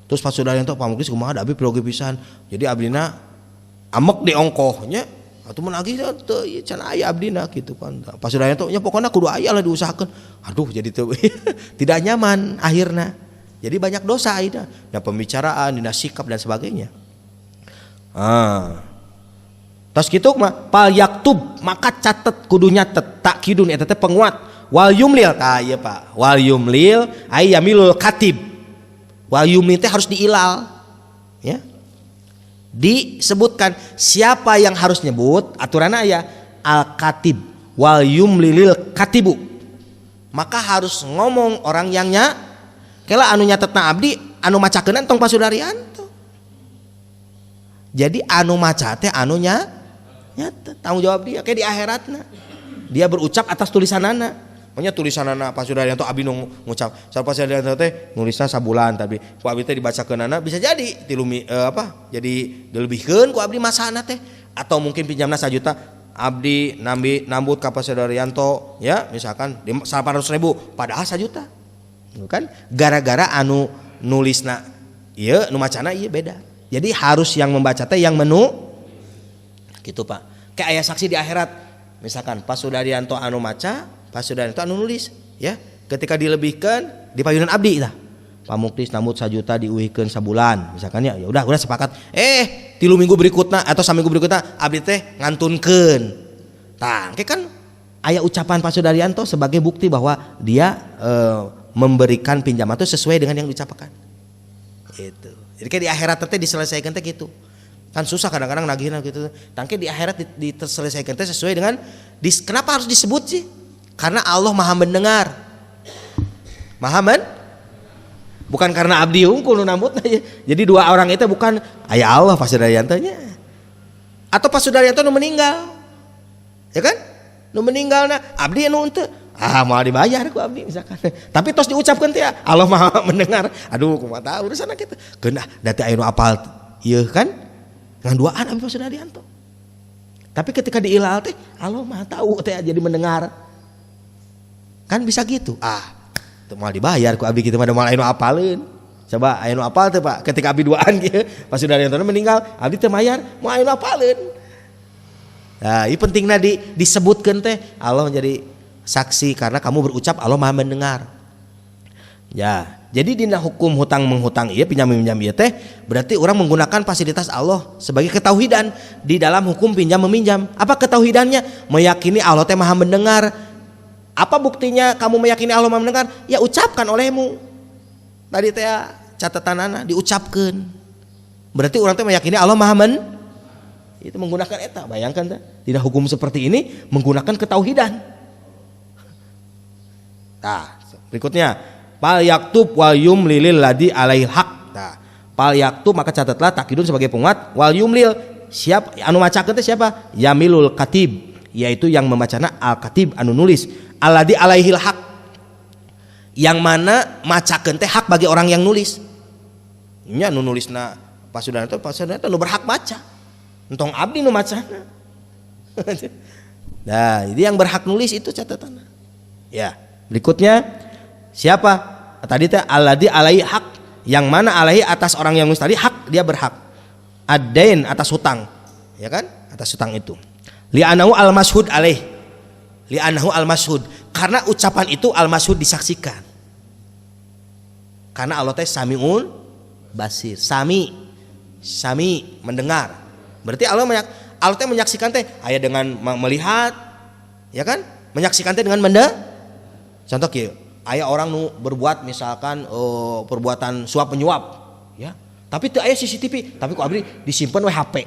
Terus Pak Sudaryanto Pak Muklis kumaha da abdi pirogi pisan. Jadi abdina amek di ongkohnya, atuh menagih teh can aya abdina gitu kan. Pak Sudaryanto nya pokoknya kudu aya lah diusahakeun. Aduh jadi tuh tidak nyaman akhirnya. Jadi banyak dosa akhirnya. Dan pembicaraan, dina sikap dan sebagainya. Tas kitu mah pal yaktub maka catet kudu nyatet takkidun eta teh penguat wal yumlil tah ieu Pak wal yumlil ay yamilul katib wal yumlil teh harus diilal ya disebutkan siapa yang harus nyebut aturanna aya al katib wal yumlilil katibu maka harus ngomong orang yang kela anu nyatetna abdi anu macakeun tong Pak Sudaryanto. Jadi anu maca teh anu nyata tanggung jawab dia kayak di akhiratna. Dia berucap atas tulisanana. Pokoknya tulisanana Pak Sudaryanto abdi nu ngucap. Soal Pak Sudaryanto teh nulisna sabulan tapi ku abdi teh dibacakeunana bisa jadi tilumi jadi dilebihkeun ku abdi masana teh atau mungkin pinjamna 1 juta abdi nambut ka Pak Sudaryanto ya misalkan 800.000 padahal 1 juta. Kan gara-gara anu nulisna ieu nu macana ieu beda. Jadi harus yang membaca teh yang menu gitu Pak. Kayak aya saksi di akhirat. Misalkan Pak Sudaryanto anu maca, Pak Sudaryanto anu nulis, ya. Ketika dilebihkan di payunan abdi tah. Pak Muktis nambut 1 juta diuihkeun sabulan, misalkan ya udah sepakat. 3 minggu berikutna atau saminggu berikutna abdi teh ngantunkeun. Tah, kan aya ucapan Pak Sudaryanto sebagai bukti bahwa dia memberikan pinjaman itu sesuai dengan yang diucapkan. Itu. Jadi kayak di akhirat teh diselesaikan teh gitu. Kan susah kadang-kadang nagihna gitu. Tangke di akhirat diselesaikan teh sesuai dengan Kenapa harus disebut sih? Karena Allah Maha mendengar. Bukan karena abdi hungkul nu nambutna ya. Jadi dua orang itu bukan aya Allah Pak Sudaryanto nya. Atau Pak Sudaryanto nu meninggal. Ya kan? Nu meninggalna abdi anu henteu. Mau dibayar ku abdi misalkan. Tapi tos diucapkeun teh Allah Maha mendengar. Aduh kumaha tah urusan kitu. Keun da teh aya nu apal ieu kan? Ngan duaan abdi Pak Sudaryanto. Tapi ketika diilal teh Allah Maha tahu teh jadi mendengar. Kan bisa gitu. Teu moal dibayar ku abdi kitu mah da moal aya nu apaleun. Coba aya nu apal teh Pak. Ketika abdi duaan kieu Pak Sudaryanto meninggal, abdi teu mayar, moal aya nu apaleun. Nah, ini pentingnya disebutkan teh Allah menjadi saksi karena kamu berucap Allah Maha mendengar. Ya, jadi dina hukum hutang menghutang ieu pinjam meminjam ieu teh berarti orang menggunakan fasilitas Allah sebagai ketauhidan di dalam hukum pinjam meminjam. Apa ketauhidannya? Meyakini Allah teh Maha mendengar. Apa buktinya kamu meyakini Allah Maha mendengar? Ya ucapkan olehmu. Tadi teh catatanana diucapkan. Berarti orang teh meyakini Allah Maha itu menggunakan eta. Bayangkan teh dina hukum seperti ini menggunakan ketauhidan. Nah, berikutnya fal yaktub wal yumlil ladzi alaihil haq. Nah, fal yaktub maka catatlah takidun sebagai penguat, wal yumlil siapa anu macakeun teh siapa? Yamilul katib, yaitu yang membacana al katib anu nulis, alladzi alaihil haq. Yang mana macakeun teh hak bagi orang yang nulis. Nya nu nulisna Pak Sudaryanto nu berhak baca. Entong abdi nu macana. Nah, jadi yang berhak nulis itu catatanna. Ya. Berikutnya siapa? Tadi teh alladzi alaihi hak, yang mana alaihi atas orang yang nulis tadi hak dia berhak. Ad-dain atas hutang. Ya kan? Atas hutang itu. Li'anahu al-mashhud alaih. Li'anahu al-mashhud. Karena ucapan itu al-mashhud disaksikan. Karena Allah teh Samiun Basir. Sami mendengar. Berarti Allah teh menyaksikan teh aya dengan melihat, ya kan? Menyaksikan teh dengan contoh kieu, aya orang nu berbuat misalkan perbuatan suap menyuap, ya. Tapi teu aya CCTV, tapi ku abdi disimpen we HP.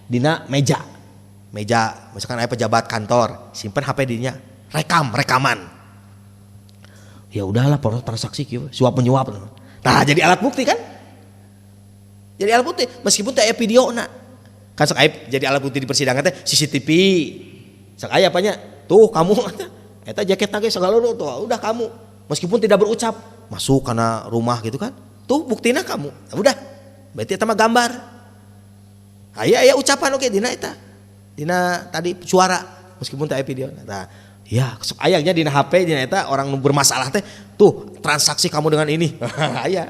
Dina meja. Misalkan aya pejabat kantor, simpen HP dinya, rekaman. Ya udahlah para saksi kieu, suap menyuap. Nah, jadi alat bukti kan? Jadi alat bukti meskipun teu aya videona. Kan sok aya jadi alat bukti di persidangan teh CCTV. Sok aya apanya? Tuh kamu eta jaket nage segala tuh udah kamu meskipun tidak berucap masuk karena rumah gitu kan tuh buktinya kamu udah berarti eta mah gambar aya ucapan oke dina eta dina tadi suara meskipun teh video nah ya ayahnya dina HP dina eta orang bermasalah teh tuh transaksi kamu dengan ini aya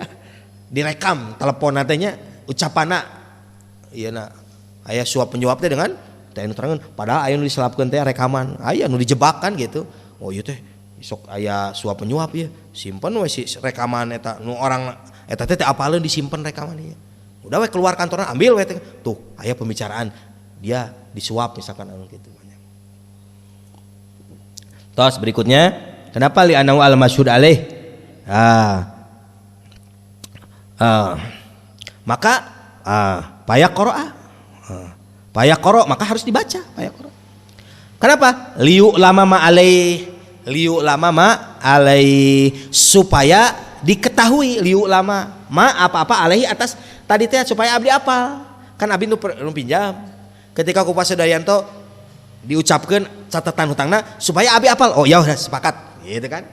direkam telepon natenya ucapanna ieu na aya suap penyuap teh dengan teh terangan padahal aya nu diselapkeun teh rekaman aya nu dijebak kan gitu. Oh iya teh sok aya suap penyuap ya simpen we si rekaman eta nu orang eta teh apaleun disimpen rekaman ieu. Udah we keluar kantorna ambil we teh tuh aya pembicaraan dia disuap misalkan anu kitu. Terus berikutnya kenapa li anau al masyhud alaih? Maka payak qara maka harus dibaca payak qara. Kenapa? Liu lama ma alai supaya diketahui liu lama ma apa-apa alaihi atas tadi teh supaya abdi apal. Kan abdi nu pinjam. Ketika ku Pak Sudaryanto diucapkeun catatan hutangna supaya abdi apal. Oh ya udah sepakat. Gitu kan.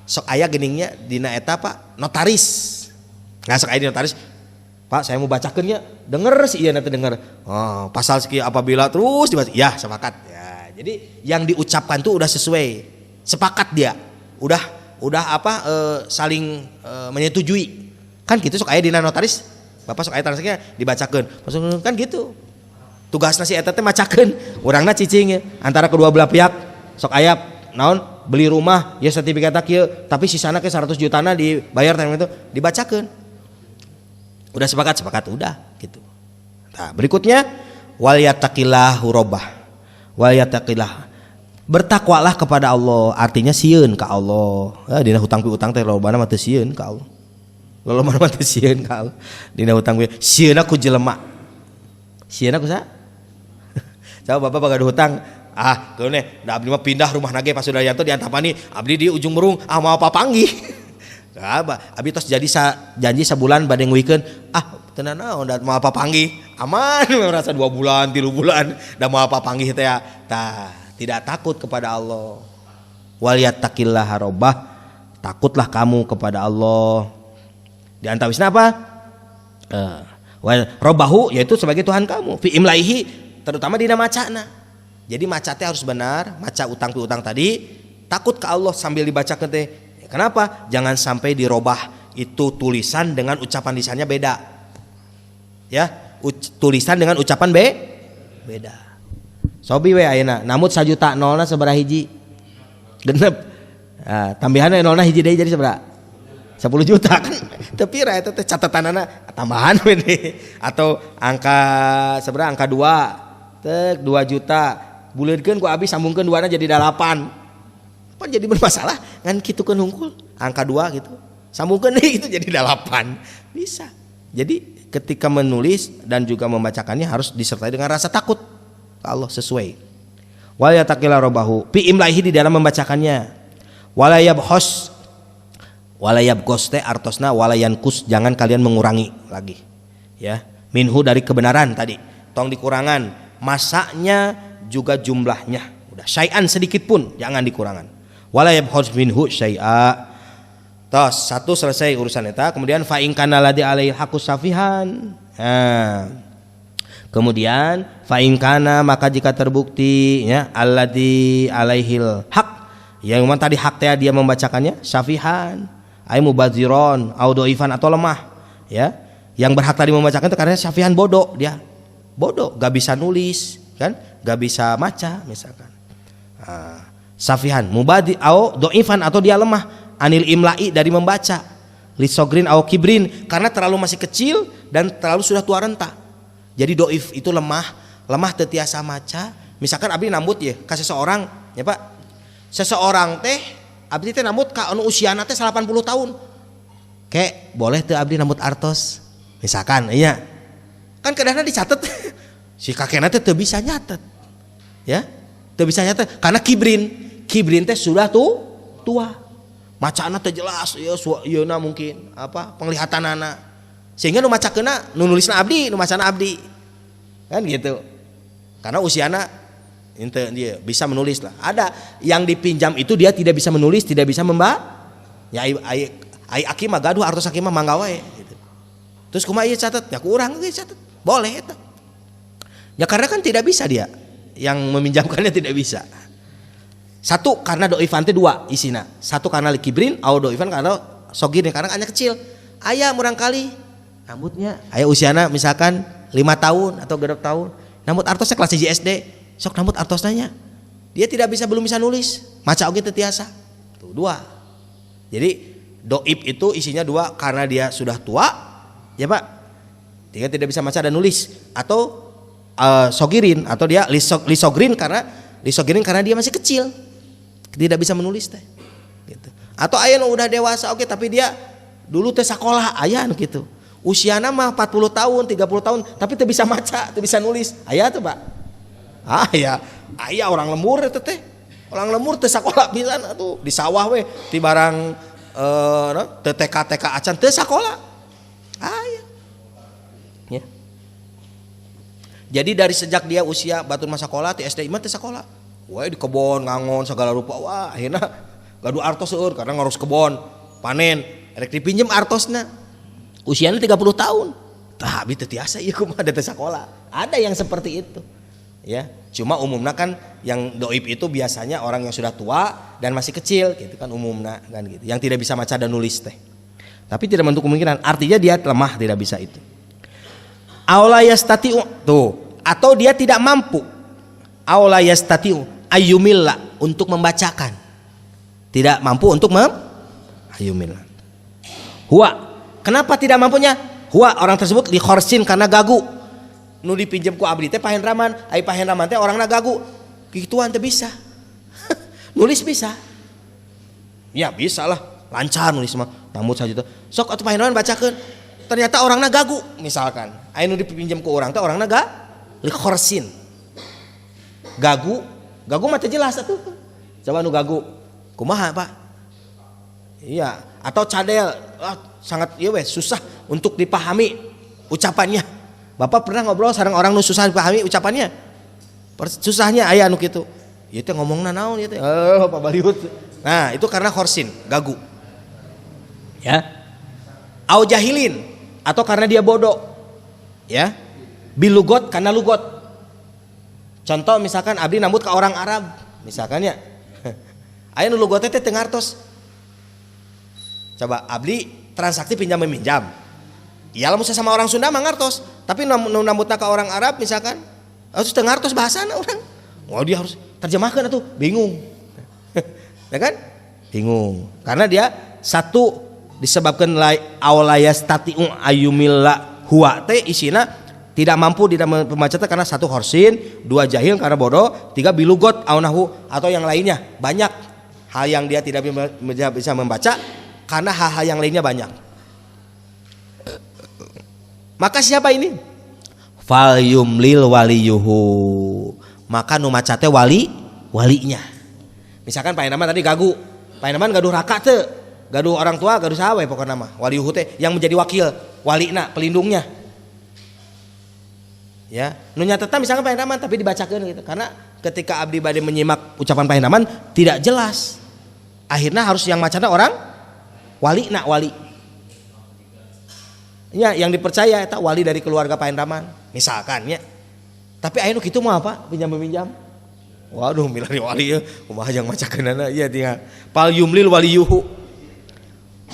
Sok aya geuningnya dina eta Pak notaris. Nah sok aya di notaris. Pak saya mau bacakeun nya. Denger sih ieu nanti denger. Oh, pasal sekian apabila terus dibaca. Ya sepakat. Jadi yang diucapkan tuh udah sesuai, sepakat dia, udah apa saling menyetujui, kan gitu sok aya dina notaris, bapak sok aya transaksinya dibacakeun, kan gitu, tugasna si eta teh macakeun, urangna cicing antara kedua belah pihak, sok aya naon beli rumah ya sertifikat kieu, tapi sisana ke 100 jutana dibayar teh itu dibacakeun, udah sepakat udah gitu. Nah berikutnya wal yattaqillahu rabbah. Wal yattaqillah bertakwalah kepada Allah artinya sieun ka Allah. Dina hutang piutang teh lolobana mah teu sieun ka Allah. Lolobana mah teu sieun ka Allah. Dina hutang piutang sieuna ku jelema. Sieuna ku sa? Coba Bapak boga hutang keune da abdi mah pindah rumah nage Pak Sudaryanto diantapani abdi di ujung Berung mau papanggih. Abdi tos janji sebulan bade nguikeun tenan naon da mau papanggih aman merasa 2 bulan 3 bulan da mau papanggih teh tidak takut kepada Allah. Wal yattaqillaha rabbah, takutlah kamu kepada Allah. Di antawisna apa? Robbahu yaitu sebagai Tuhan kamu. Fi imlaihi terutama dina macana. Jadi maca teh harus benar, maca utang piutang tadi, takut ke Allah sambil dibacakeun teh. Kenapa? Jangan sampai dirobah itu tulisan dengan ucapan lisannya beda. Ya, tulisan dengan ucapan beda. Sobi we ayeuna, namut 1 juta nolna sabaraha hiji? Genep. Tambahanna nolna hiji deui jadi sabaraha? 10 juta kan tapi ra eta teh catatanana tambahan we atau angka sabaraha angka 2 teh 2 juta buleurkeun ku abis sambungkeun 2 na jadi 8 apa jadi bermasalah ngan kitukeun hungkul angka 2 gitu sambungkeun itu jadi 8 bisa. Jadi ketika menulis dan juga membacakannya harus disertai dengan rasa takut Allah sesuai. Wal yattaqilla rabbahu fi imlaihi di dalam membacakannya. Wala yabkhos teh artosna walayankus, jangan kalian mengurangi lagi ya minhu dari kebenaran tadi tong dikurangan masanya juga jumlahnya udah syai'an sedikit pun jangan dikurangan. Wala yabkhos minhu syai'a. Tos satu selesai urusan eta. Kemudian fa in kana ladzi alaihi haqqus safihan. Kemudian fa in kana maka jika terbukti ya alladzi alaihil haq yang memang tadi hak teh dia membacakannya safihan ay mubadziron au dhaifan atau lemah ya. Yang berhak tadi membacakan itu karena safihan bodoh, dia bodoh, gak bisa nulis kan, gak bisa maca misalkan. Safihan mubadi au dhaifan atau dia lemah anil imla'i dari membaca lisogrin au kibrin karena terlalu masih kecil dan terlalu sudah tua renta. Jadi dhaif itu lemah tetiasa maca. Misalkan abdi nambut ya ka seseorang ya Pak. Seseorang teh abdi teh nambut ka anu usiana teh 80 tahun. Kek boleh teu abdi nambut artos. Misalkan iya. Kan kadang-kadang dicatet si kakekna teh teu bisa nyatet. Ya? Teu bisa nyatet karena kibrin teh sudah tua. Macana teh jelas ya yeuna mungkin apa penglihatanana. Sehingga nu macakeuna nu nulisna abdi, nu macana abdi. Kan gitu. Karena usiana ente dia bisa menulis lah. Ada yang dipinjam itu dia tidak bisa menulis, tidak bisa membaca. Ya ai aki mah gaduh artos aki mah mangga wae gitu. Terus kumaha ieu catet? Ya ku urang ge catet. Boleh eta. Ya karena kan tidak bisa dia. Yang meminjamkannya tidak bisa. Satu karena doifan teh 2 isina. Satu karena likibrin au doifan karena sogirin karena hanya kecil. Aya murang kali rambutnya aya usiana misalkan 5 tahun atau 6 tahun. Nambut artosnya kelas 1 SD. Sok nambut artosnya dia tidak bisa belum bisa nulis maca oge teu tiasa tuh 2. Jadi doib itu isinya 2 karena dia sudah tua ya Pak dia tidak bisa maca dan nulis atau sogirin atau dia lisogrin karena dia masih kecil tidak bisa menulis teh gitu. Atau aya nu udah dewasa oke tapi dia dulu teh sakola aya nu kitu usiana mah 40 tahun 30 tahun tapi teu bisa maca teu bisa nulis aya tuh Pak. Aya orang lembur itu teh. Orang lembur teh sakola pisan atuh di sawah we di barang teu TK acan teu sakola. Aya. Ya. Jadi dari sejak dia usia batur masa sekolah ti SD mah teu sakola. Wae di kebon ngangon segala rupa wah akhirna gaduh artos seueur karena ngurus kebon, panen, rek dipinjem artosna. Usianya 30 tahun. Tah abi teu tiasa ieu kumaha teu sakola. Ada yang seperti itu. Ya, cuma umumnya kan yang doib itu biasanya orang yang sudah tua dan masih kecil gitu kan umumnya kan gitu. Yang tidak bisa baca dan nulis teh. Tapi tidak menutup kemungkinan artinya dia lemah tidak bisa itu. Aula yastati'u tuh atau dia tidak mampu. Aula yastati'u ayyumilla untuk membacakan. Tidak mampu untuk ayyumilla. Huwa kenapa tidak mampunya? Huwa orang tersebut li khorsin karena gagu. Nu dipinjam ku abdi teh pahendraman, ai pahendraman teh orangna gagu. Kituan teh bisa. Nulis bisa. Ya bisa lah, lancar nulis mah. Namun saja tuh. Sok atuh pahendraman bacakeun. Ternyata orangna gagu misalkan. Ai nu dipinjam ku urang teh orangna li khorsin. Gagu Gagu mah teu jelas atuh. Coba nu gagu. Kumaha, Pak? Iya, atau cadel sangat ieu we susah untuk dipahami ucapannya. Bapak pernah ngobrol sareng orang nu susah dipahami ucapannya? Susahnya aya anu kitu. Ieu teh ngomongna naon ieu teh? Pak Baliut. Nah, itu karena khorsin, gagu. Ya. Au jahilin atau karena dia bodoh. Ya. Bilugot karena lugot. Contoh misalkan abdi nambut ke orang Arab, misalkan ya. Aya nu lugot teh teu ngartos. Coba abdi transaksi pinjam meminjam. Ya lamun sama orang Sunda mah ngartos, tapi nambutna ke orang Arab misalkan, harus teu ngartos bahasana urang. Wah, dia harus terjemahkan atuh, bingung. Ya kan? Bingung. Karena dia satu disebabkan awlayas tati'u ayumilla huwa teh isina tidak mampu di dalam membaca karena satu khorsin, dua jahil karena bodoh, tiga bilugot aunahu atau yang lainnya. Banyak hal yang dia tidak bisa membaca karena hal-hal yang lainnya banyak. Maka siapa ini? Fal yumlil waliyuhu. Maka nu maca teh walinya. Misalkan paenaman tadi gagu. Paenaman gaduh raka teu. Gaduh orang tua, gaduh saha we pokona mah. Waliyuhu teh yang menjadi wakil, walina, pelindungnya. Ya, nu nyateta misalkan paenaman tapi dibacakeun gitu. Karena ketika abdi bade menyimak ucapan paenaman tidak jelas. Akhirnya harus yang macana orang walina, wali. Ya, yang dipercaya eta wali dari keluarga paendaman. Misalkan ya. Tapi aya nu kitu mah apa? Pinjam-pinjam. Waduh, milari wali ya. Kumaha jeung macakeunana ieu tinggal. Fal yumlil waliyuhu.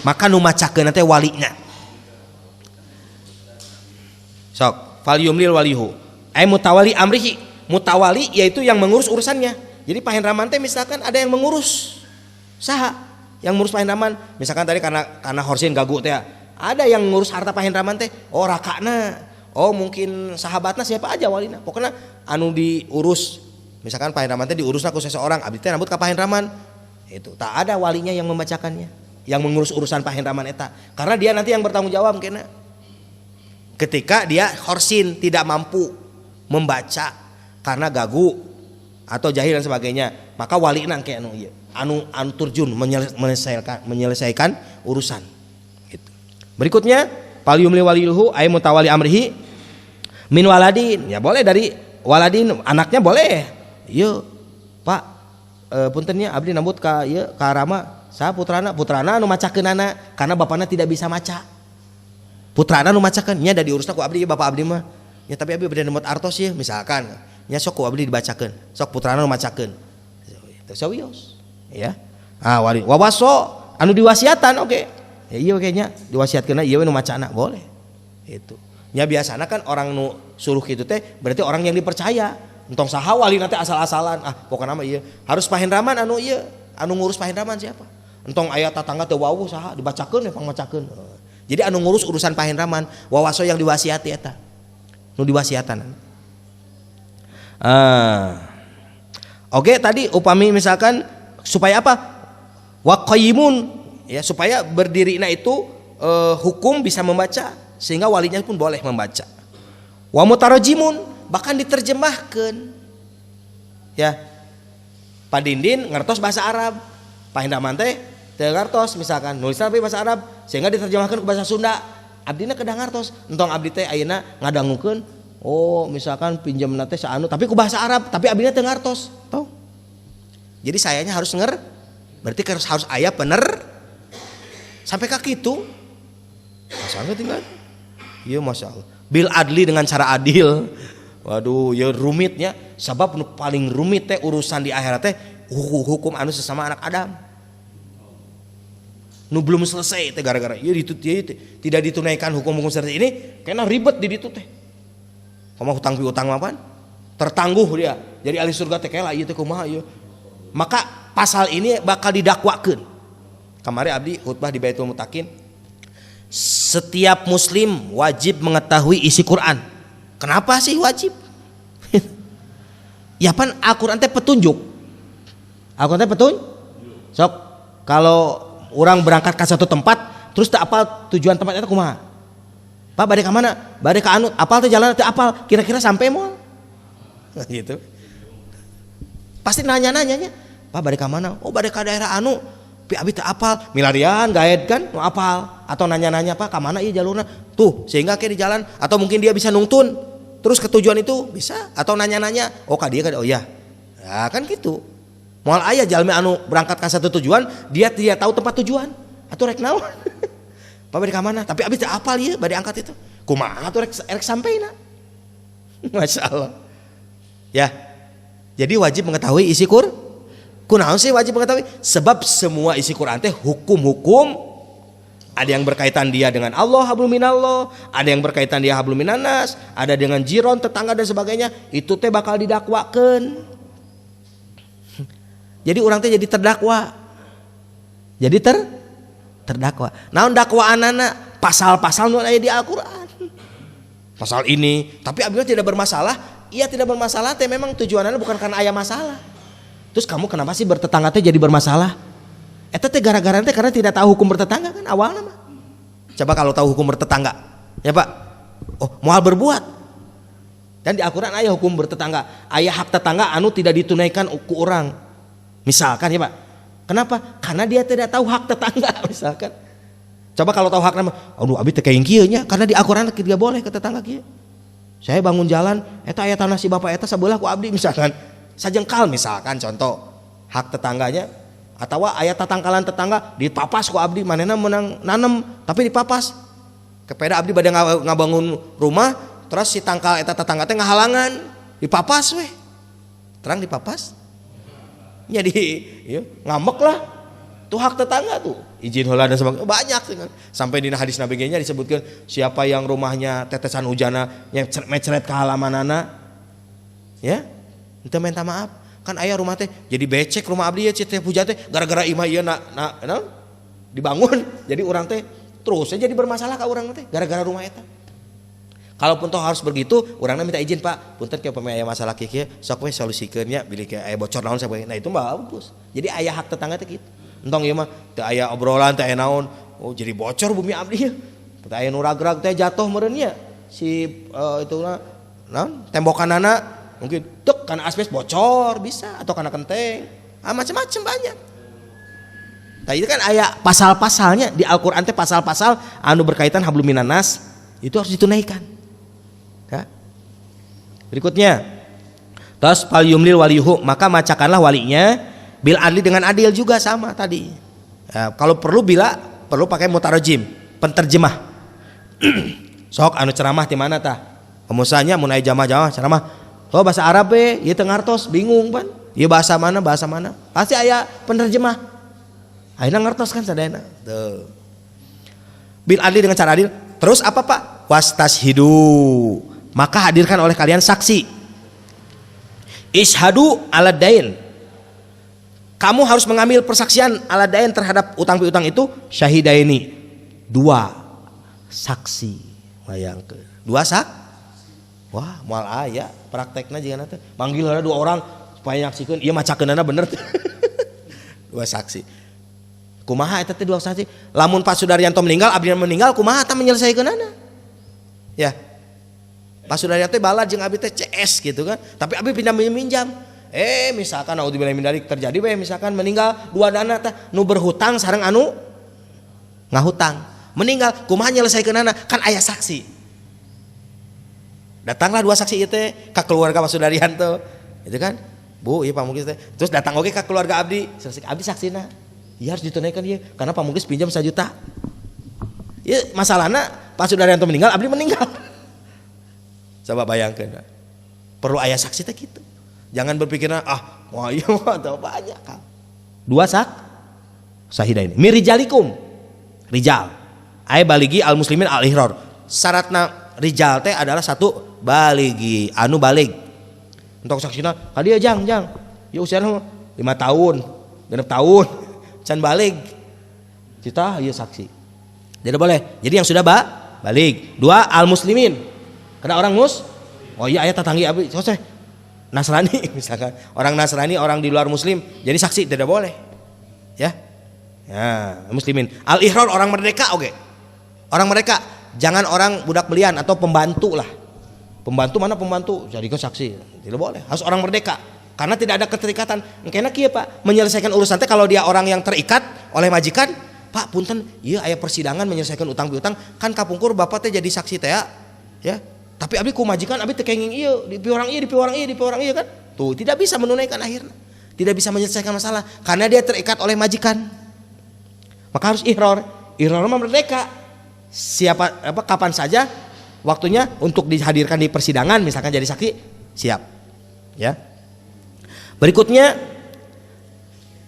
Maka nu macakeun teh walina. Sok, fal yumlil waliyuhu. Ai mutawali amrihi. Mutawali yaitu yang mengurus urusannya. Jadi pahendaman teh misalkan ada yang mengurus. Saha? Yang ngurus pahendaman. Misalkan tadi karena horsin gagu teh. Ada yang ngurus harta pahendaman teh. Oh, rakana. Oh, mungkin sahabatna siapa aja walina. Pokoknya anu diurus. Misalkan pahendaman teh diurusna ku seseorang, abdi teh rambut ka pahendaman. Itu tak ada walinya yang membacakannya, yang mengurus urusan pahendaman eta. Karena dia nanti yang bertanggung jawab kena. Ketika dia khorsin tidak mampu membaca karena gagu atau jahil dan sebagainya, maka walina kayak anu turjun menyelesaikan urusan. Gitu. Berikutnya, fal yumli waliyuhu ay mutawali amrihi min waladin. Ya boleh dari waladin, anaknya boleh. Ieu Pak, puntennya abdi nambut ka ieu ka Rama, saha putrana anu macakeunana karena bapakna tidak bisa maca. Putrana anu macakeun nya da diurusna ku abdi bapak abdi mah. Ya tapi abdi bade nembut artos ya misalkan. Nya sok ku abdi dibacakeun. Sok putrana anu macakeun. Teu sawios. Ya. Ah wali wawaso anu diwasiatan oke. Ya iya oke nya diwasiatkeunna ieu we nu macana boleh. Itu. Nya biasana kan orang nu suruh kitu teh berarti orang yang dipercaya. Entong saha wali nanti asal-asalan. Ah pokokna mah ieu harus pahendaman anu ieu, anu ngurus pahendaman siapa? Entong aya tetangga teu wawuh saha dibacakeun we pangmacakeun. Jadi anu ngurus urusan pahendaman wawaso yang diwasiati eta. Nu diwasiatan. Oke tadi upami misalkan supaya apa? Wa qayyimun ya supaya berdirinya itu hukum bisa membaca sehingga walinya pun boleh membaca. Wa mutarajimun bahkan diterjemahkan ya Pak Dindin ngertos bahasa Arab pahendaman teh teu ngartos misalkan nulisna tapi bahasa Arab sehingga diterjemahkan ke bahasa Sunda abdina kedah ngartos entong abdi teh ayeuna ngadangukeun oh misalkan pinjemna teh saanu tapi ku bahasa Arab tapi abdina teu ngartos tau jadi sayanya harus berarti harus aya bener sampai ka kitu masalah tinggal iya masyaallah bil adli dengan cara adil. Waduh, ya rumitnya. Sebab paling rumit teh urusan di akhirat teh hukum anu sesama anak Adam. Nu belum selesai teh gara-gara ieu tidak ditunaikan hukum-hukum seperti ini, kena ribet di ditu teh. Kumaha hutang piutang mapan? Tertangguh dia. Jadi ahli surga teh kela ieu teh kumaha ieu. Maka pasal ini bakal didakwakeun. Kamari abdi khutbah di Baitul Mutakin. Setiap muslim wajib mengetahui isi Quran. Kenapa sih wajib? Ya pan Al-Quran teh petunjuk. Al-Quran teh petunjuk. Sok kalau orang berangkat ke satu tempat terus tak apal tujuan tempat itu kumaha? Pak bade ka mana? Bade ka anu, apal teh jalan teh apal, kira-kira sampai moal. Gitu. Pasti nanya-nanyanya, Pak bade ka mana? Oh bade ka daerah anu, pi abi teu apal, milarian gaed kan, nu apal atau nanya-nanya Pak ka mana ieu jalurna? Tuh, sehingga kayak di jalan atau mungkin dia bisa nungtun terus ke tujuan itu bisa atau nanya-nanya, oh ka dia ka oh ya. Ya kan gitu. Moal aya jalmi anu berangkat ka satu tujuan, dia tidak tahu tempat tujuan atuh rek naon. Pak bade ka mana? Tapi abi teu apal ieu bade angkat itu. Kumaha atuh rek sampeina. Masya Allah. Ya. Jadi wajib mengetahui isi kunaon sih wajib mengetahui? Sebab semua isi Quran teh hukum-hukum, ada yang berkaitan dia dengan Allah hablum minallah, ada yang berkaitan dia hablum minannas, ada dengan jiron tetangga dan sebagainya, itu teh bakal didakwakeun. Jadi orang teh jadi terdakwa. Jadi terdakwa. Naon dakwaanana? Pasal-pasal nu aya di Al-Qur'an. Pasal ini, tapi abdi tidak bermasalah. Iya tidak bermasalah teh memang tujuannya bukan karena aya masalah. Terus kamu kenapa sih bertetangga teh jadi bermasalah? Eta teh gara-gara teh karena tidak tahu hukum bertetangga kan awalnya mah. Coba kalau tahu hukum bertetangga, ya Pak. Oh, moal berbuat. Dan di Al-Qur'an aya hukum bertetangga, aya hak tetangga anu tidak ditunaikan ku orang. Misalkan ya Pak. Kenapa? Karena dia tidak tahu hak tetangga misalkan. Coba kalau tahu hakna mah, aduh abi teh kayak kieu nya karena di Al-Qur'an tidak boleh ke tetangga kieu. Saya bangun jalan, eta aya tanah si bapak eta sabelah ku abdi misalkan. Sajengkal misalkan contoh hak tetangganya atau aya tatangkalan tetangga dipapas ku abdi manehna menang nanem tapi dipapas. Kepeda abdi bade ngabangun rumah terus si tangkal eta tetangga teh ngahalangan dipapas weh. Terang dipapas. Jadi ya, ngambek lah. Tuh hak tetangga tuh. Izin heula dan sebagainya banyak sampai di hadis Nabi nya disebutkan siapa yang rumahnya tetesan hujana yang meceret ke halamanana ya itu minta maaf kan ayah rumah teh jadi becek rumah abdi ya teh hujan teh gara-gara imah ieu dibangun jadi orang teh terus jadi bermasalah ka urang teh gara-gara rumah eta. Kalaupun toh harus begitu urangna minta izin Pak punten kieu pami aya masalah kieu sok we solusikeun nya bilih aya bocor naon sabagainya. Nah itu bagus. Jadi aya hak tetangga teh kitu. Entong ieu mah teu aya obrolan teu aya naon, oh jadi bocor bumi abdi ya. Teu aya nu ragrag teh jatuh meureun nya. Si ituna naon tembokanana mungkin tek kana asbes bocor bisa atau kana genteng. Macam-macam banyak. Nah itu kan aya pasal-pasalnya di Al-Qur'an teh pasal-pasal anu berkaitan hablum minannas itu harus ditunaikan. Ya. Berikutnya. Tas fal yumlil waliyuhu maka macakanlah walinya bil adli dengan adil juga sama tadi. Ya, kalau perlu perlu pakai mutarajim, penterjemah. Sok anu ceramah di mana tah? Musanya mun aya jamaah ceramah. Oh bahasa Arab ieu teu ngartos bingung pan. Ieu bahasa mana? Pasti aya penerjemah. Ayeuna ngartos kan sadayana. Tuh. Bil adli dengan cara adil. Terus apa Pak? Wastashhidu. Maka hadirkan oleh kalian saksi. Ishhadu ala dain. Kamu harus mengambil persaksian ala dain terhadap utang piutang itu syahidaini. 2 saksi. Bayangkeun. 2 Wah, moal aya praktekna jeung teh. Manggil heula 2 orang supaya nyaksikeun ieu macakeunana bener teh. 2 saksi. Kumaha eta teh 2 saksi? Lamun Pak Sudaryanto meninggal, abdi meninggal kumaha tah menyelesaikeunana? Ya. Pak Sudaryanto teh bala jeung abdi teh CS gitu kan. Tapi abdi pindah minjam. Misalkan naudzubillah min dzalik terjadi we misalkan meninggal 2 dana teh nu berhutang sareng anu ngahutang. Meninggal kumaha nyelesaikeunana? Kan aya saksi. Datanglah 2 saksi ieu teh ka keluarga Pak Sudaryanto. Itu kan? Bu, ieu Pak Muklis teh. Terus datang oge ka keluarga abdi, selesai abdi saksina. Iya harus ditunaikan ieu karena Pak Muklis pinjam 1 juta. Ieu masalahna Pak Sudaryanto meninggal, abdi meninggal. Coba bayangkeun. Perlu aya saksi teh kitu. Jangan berpikirnya wah iya mah banyak kan. 2 sahidain. Mirijalikum. Rijal. Ai baligi al muslimin al ihrar. Syaratna rijal teh adalah 1 baligi, anu balig. Untuk saksina ka dieu jang. Ya usiana 5 tahun, 6 tahun. Can balig. Kita ieu saksi. Tidak boleh. Jadi yang sudah balig. 2 al muslimin. Karena orang oh iya aya tatanggi abdi soseh. Nasrani misalkan orang Nasrani orang di luar muslim jadi saksi tidak boleh ya muslimin al ihrar orang merdeka oke. Orang merdeka jangan orang budak belian atau pembantu lah. Pembantu mana pembantu jadi ke saksi tidak boleh harus orang merdeka Karena tidak ada keterikatan. Engkena kieu Pak, menyelesaikan urusan teh kalau dia orang yang terikat oleh majikan, Pak punten, ieu aya persidangan menyelesaikan utang piutang, kan kapungkur bapak teh jadi saksi teh ya. Tapi abdi ku majikan abdi teh kenging ieu, di piorang ieu kan. Tuh, tidak bisa menunaikan akhirnya. Tidak bisa menyelesaikan masalah karena dia terikat oleh majikan. Maka harus ihror. Ihror mah merdeka. Kapan saja waktunya untuk dihadirkan di persidangan misalkan jadi saksi, siap. Ya. Berikutnya,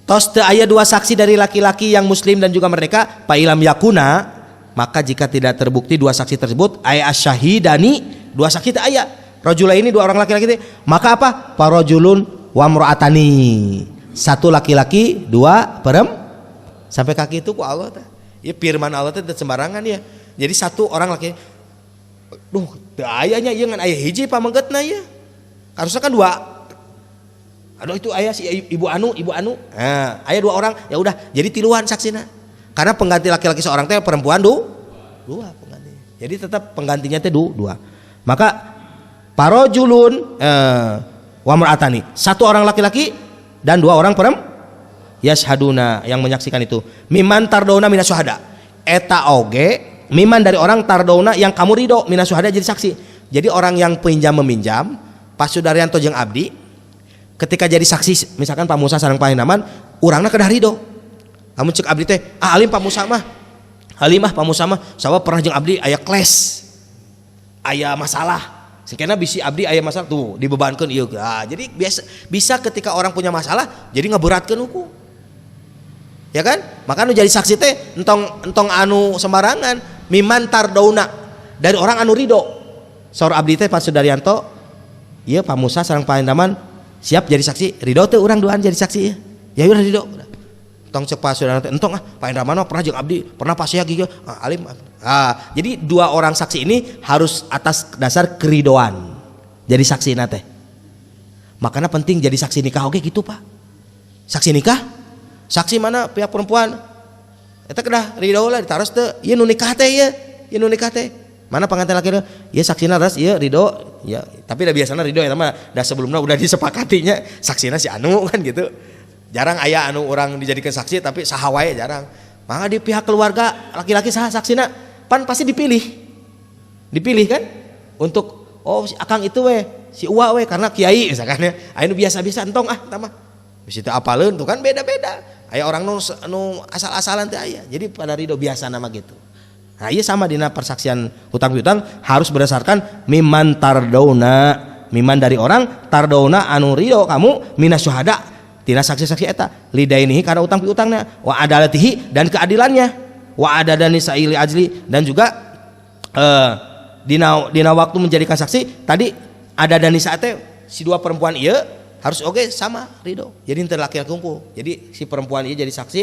tos teu aya dua saksi dari laki-laki yang muslim dan juga merdeka, fa ilam yakuna, maka jika tidak terbukti dua saksi tersebut, aya asyahidani, dua saksi teu aya. Rajula ini dua orang laki-laki teh, maka apa? Farajulun wa imra'atani. Satu laki-laki, dua sampai kaki itu ku Allah teh. Ya firman Allah teh sembarangan ya. Jadi satu orang laki, duh, teu ayanya ieu ngan aya hiji pamenggetna ya. Harusnya kan dua. Aduh itu ayah si ibu anu. Nah, ayah dua orang, ya udah jadi tiluan saksina. Karena pengganti laki-laki seorang teh perempuan dua pengganti. Jadi tetap penggantinya teh dua. Maka parojulun wa mar'atani, satu orang laki-laki dan dua orang perempuan yashhaduna yang menyaksikan itu. Miman tardona minas syuhada. Eta oge miman dari orang tardona yang kamu ridho minas syuhada jadi saksi. Jadi orang yang pinjam meminjam Pak Sudaryanto jeung abdi ketika jadi saksi misalkan Pak Musa sareng Pak Hindaman urangna kedah ridho. Kamu cek abdi teh, alim Pak Musa mah. Halimah Pak Musa mah sawa pernah jeung abdi aya kles. Aya masalah. Sekena bisi abdi aya masalah tuh dibebankeun ieu. Nah, jadi bisa ketika orang punya masalah jadi ngeberatkeun hukum. Ya kan? Maka anu jadi saksi teh entong anu sembarangan, miman tardauna dari orang anu ridho. Saur abdi teh Pak Sudaryanto, ieu Pak Musa sareng Pak Hindaman siap jadi saksi, ridho teh urang duaan jadi saksi ya. Ya udah ridho. Tong cek Pak Sudaryanto entong Pak Hindaman pernah jeung abdi, pernah pas ya giga alim. Jadi dua orang saksi ini harus atas dasar keridoan jadi saksi nate. Makanya penting jadi saksi nikah oke gitu Pak. Saksi nikah, saksi mana pihak perempuan. Eta kedah ridho lah ditaros teh, ieu nu nikah teh ya, ieu nu nikah teh. Mana pengantin laki-laki? Ya saksina ras ieu ridho. Ya, tapi dah biasanya ridho ya mah dah sebelumnya udah disepakatinya saksina si anu kan gitu. Jarang aya anu orang dijadikan saksi tapi saha wae jarang. Maka di pihak keluarga laki-laki saha saksina pan pasti dipilih kan untuk si akang itu we si uwa we karena kiai misalkan ya anu biasa-biasa entong tama bisa teu apaleun tuh kan beda-beda aya orang nu asal-asalan teh aya jadi pada ridho biasa nama gitu. Nah iya sama dina persaksian hutang piutang harus berdasarkan miman tardona, miman dari orang tardona anu ridho kamu minas syuhada tina saksi-saksi eta lidainihi karena utang piutangna wa adalatihi dan keadilannya wa adadani sa'ili ajli dan juga dina waktu menjadikan saksi tadi ada dani saatnya si dua perempuan iya harus oge sama ridho jadi ente laki-laki unggul jadi si perempuan iya jadi saksi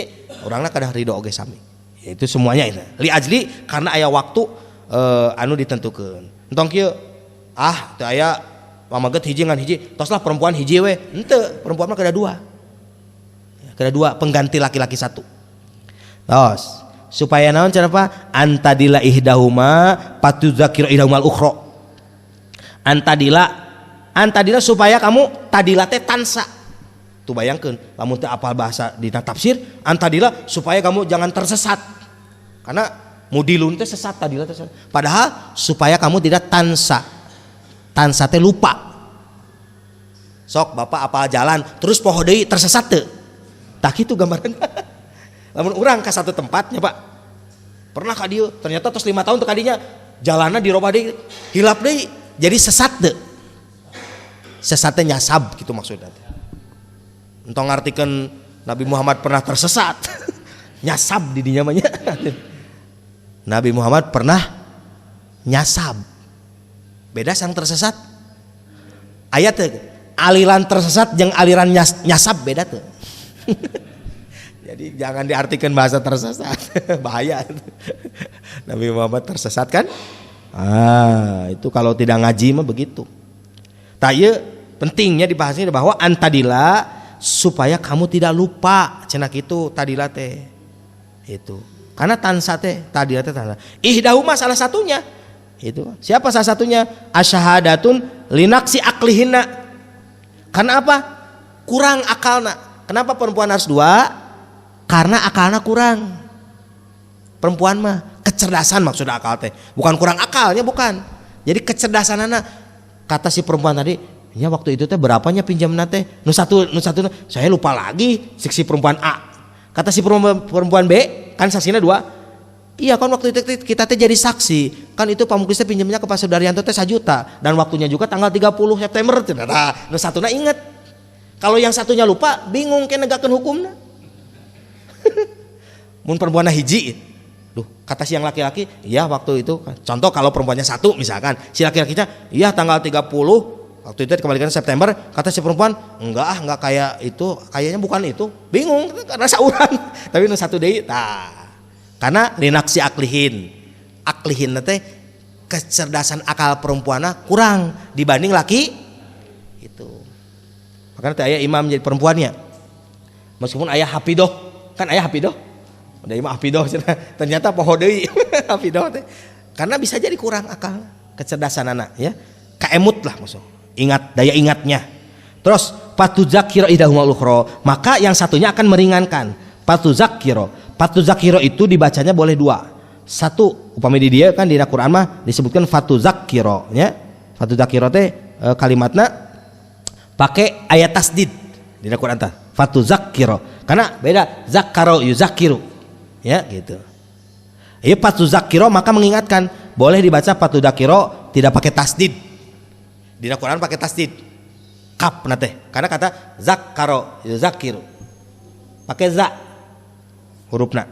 orangnya kadah ridho oge sami itu semuanya itu li ajli karena aya waktu anu ditentukan entong kieu teu aya pamaget hiji ngan hiji toslah perempuan hiji we henteu perempuan mah kada dua pengganti laki-laki satu tos supaya naon cara apa antadila ihdahuma patuzakir ihdahumal ukhra antadila supaya kamu tadila teh tansa tuh bayangkeun lamun teu apal bahasa dina tafsir antadila supaya kamu jangan tersesat karena mudilun teh sesat tadila teh sesat. Padahal supaya kamu tidak tansa teh lupa sok bapak apal jalan terus poho deui tersesat teu tak kitu gambaran. Lamun urang ke satu tempatnya Pak pernah ka dieu ternyata tos 5 tahun teu kadinya jalanna dirobah deui hilap deui jadi sesat teu sesatnya nyasab gitu maksudnya entong ngartikeun Nabi Muhammad pernah tersesat nyasab di dinya mah nya Nabi Muhammad pernah nyasab beda sang tersesat ayat teh aliran tersesat jeung aliran nyasab beda teu. Jadi jangan diartikan bahasa tersesat bahaya. Nabi Muhammad tersesat kan? Itu kalau tidak ngaji mah begitu. Taya pentingnya dibahasnya bahwa antadila supaya kamu tidak lupa cenah kitu tadila teh. Itu. Karena tansa teh tadila teh tansa. Ihdahuma salah satunya. Itu. Siapa salah satunya? Asyahadatun linaksi aklihinna. Karena apa? kurang akalna. Kenapa perempuan harus 2? Karena akalna kurang. Perempuan mah kecerdasan maksudnya akal teh. Bukan kurang akalnya, bukan. Jadi kecerdasan anak. Kata si perempuan tadi, ya waktu itu teh berapanya pinjamna teh? Nu satu saya lupa lagi. Si perempuan A. Kata si perempuan B, kan saksinya 2. Iya kan waktu itu kita teh jadi saksi. Kan itu Pak Muklis teh pinjamnya ke Pak Sudaryanto teh 1 juta dan waktunya juga tanggal 30 September. Nah, nu satuna inget. Kalau yang satunya lupa, bingung ke negakeun hukumna. Mun perempuanna hiji, kata si yang laki-laki, iya waktu itu. Contoh kalau perempuannya 1 misalkan, si laki-lakinya, iya tanggal 30 waktu itu dikembalikan September. Kata si perempuan, enggak kayak itu, kayaknya bukan itu. Bingung karena sauran. Tapi nu satu deui, karena linaksi aklihin teh kecerdasan akal perempuannya kurang dibanding laki itu. Makanya ayah imam jadi perempuannya, meskipun ayah hafidoh, kan ayah hafidoh, udah imam hafidoh, ternyata poho deui hafidoh teh, karena bisa jadi kurang akal kecerdasan anak ya, kaemut lah maksud, ingat daya ingatnya. Terus patuzakiro idahuma ukhra, maka yang satunya akan meringankan. Patuzakiro itu dibacanya boleh 2. 1 upami di dia kan di Al-Qur'an mah disebutkan fatuzakiro ya. Fatuzakiro teh kalimatna pakai ayat tasdid di Al-Qur'an tah. Fatuzakiro. Karena beda zakaro yuzakiru. Ya gitu. Ya fatuzakiro maka mengingatkan, boleh dibaca fatuzakiro tidak pakai tasdid. Di Al-Qur'an pakai tasdid. Kap nate. Karena kata zakaro yuzakiru. Pakai za hurufna.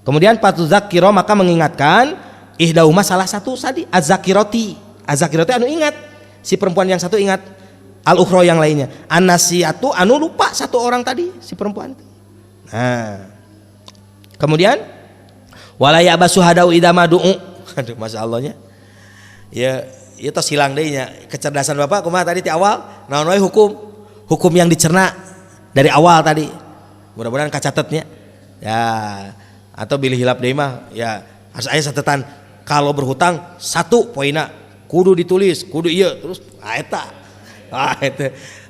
Kemudian fatuzakiro maka mengingatkan ihdauma salah satu tadi azakiroti anu ingat, si perempuan yang satu ingat, al ukhra yang lainnya, an-nasiatu anu lupa satu orang tadi si perempuan. Nah kemudian wala ya'basu hadau idama du'u. Aduh masya Allahnya ya itu silang deui nya kecerdasan Bapak kumaha tadi di awal naon we hukum yang dicerna dari awal tadi, mudah-mudahan kacatetnya ya. Atau bilih hilap deui mah ya harus aya catatan, kalau berhutang 1 poinna kudu ditulis, kudu ieu terus eta.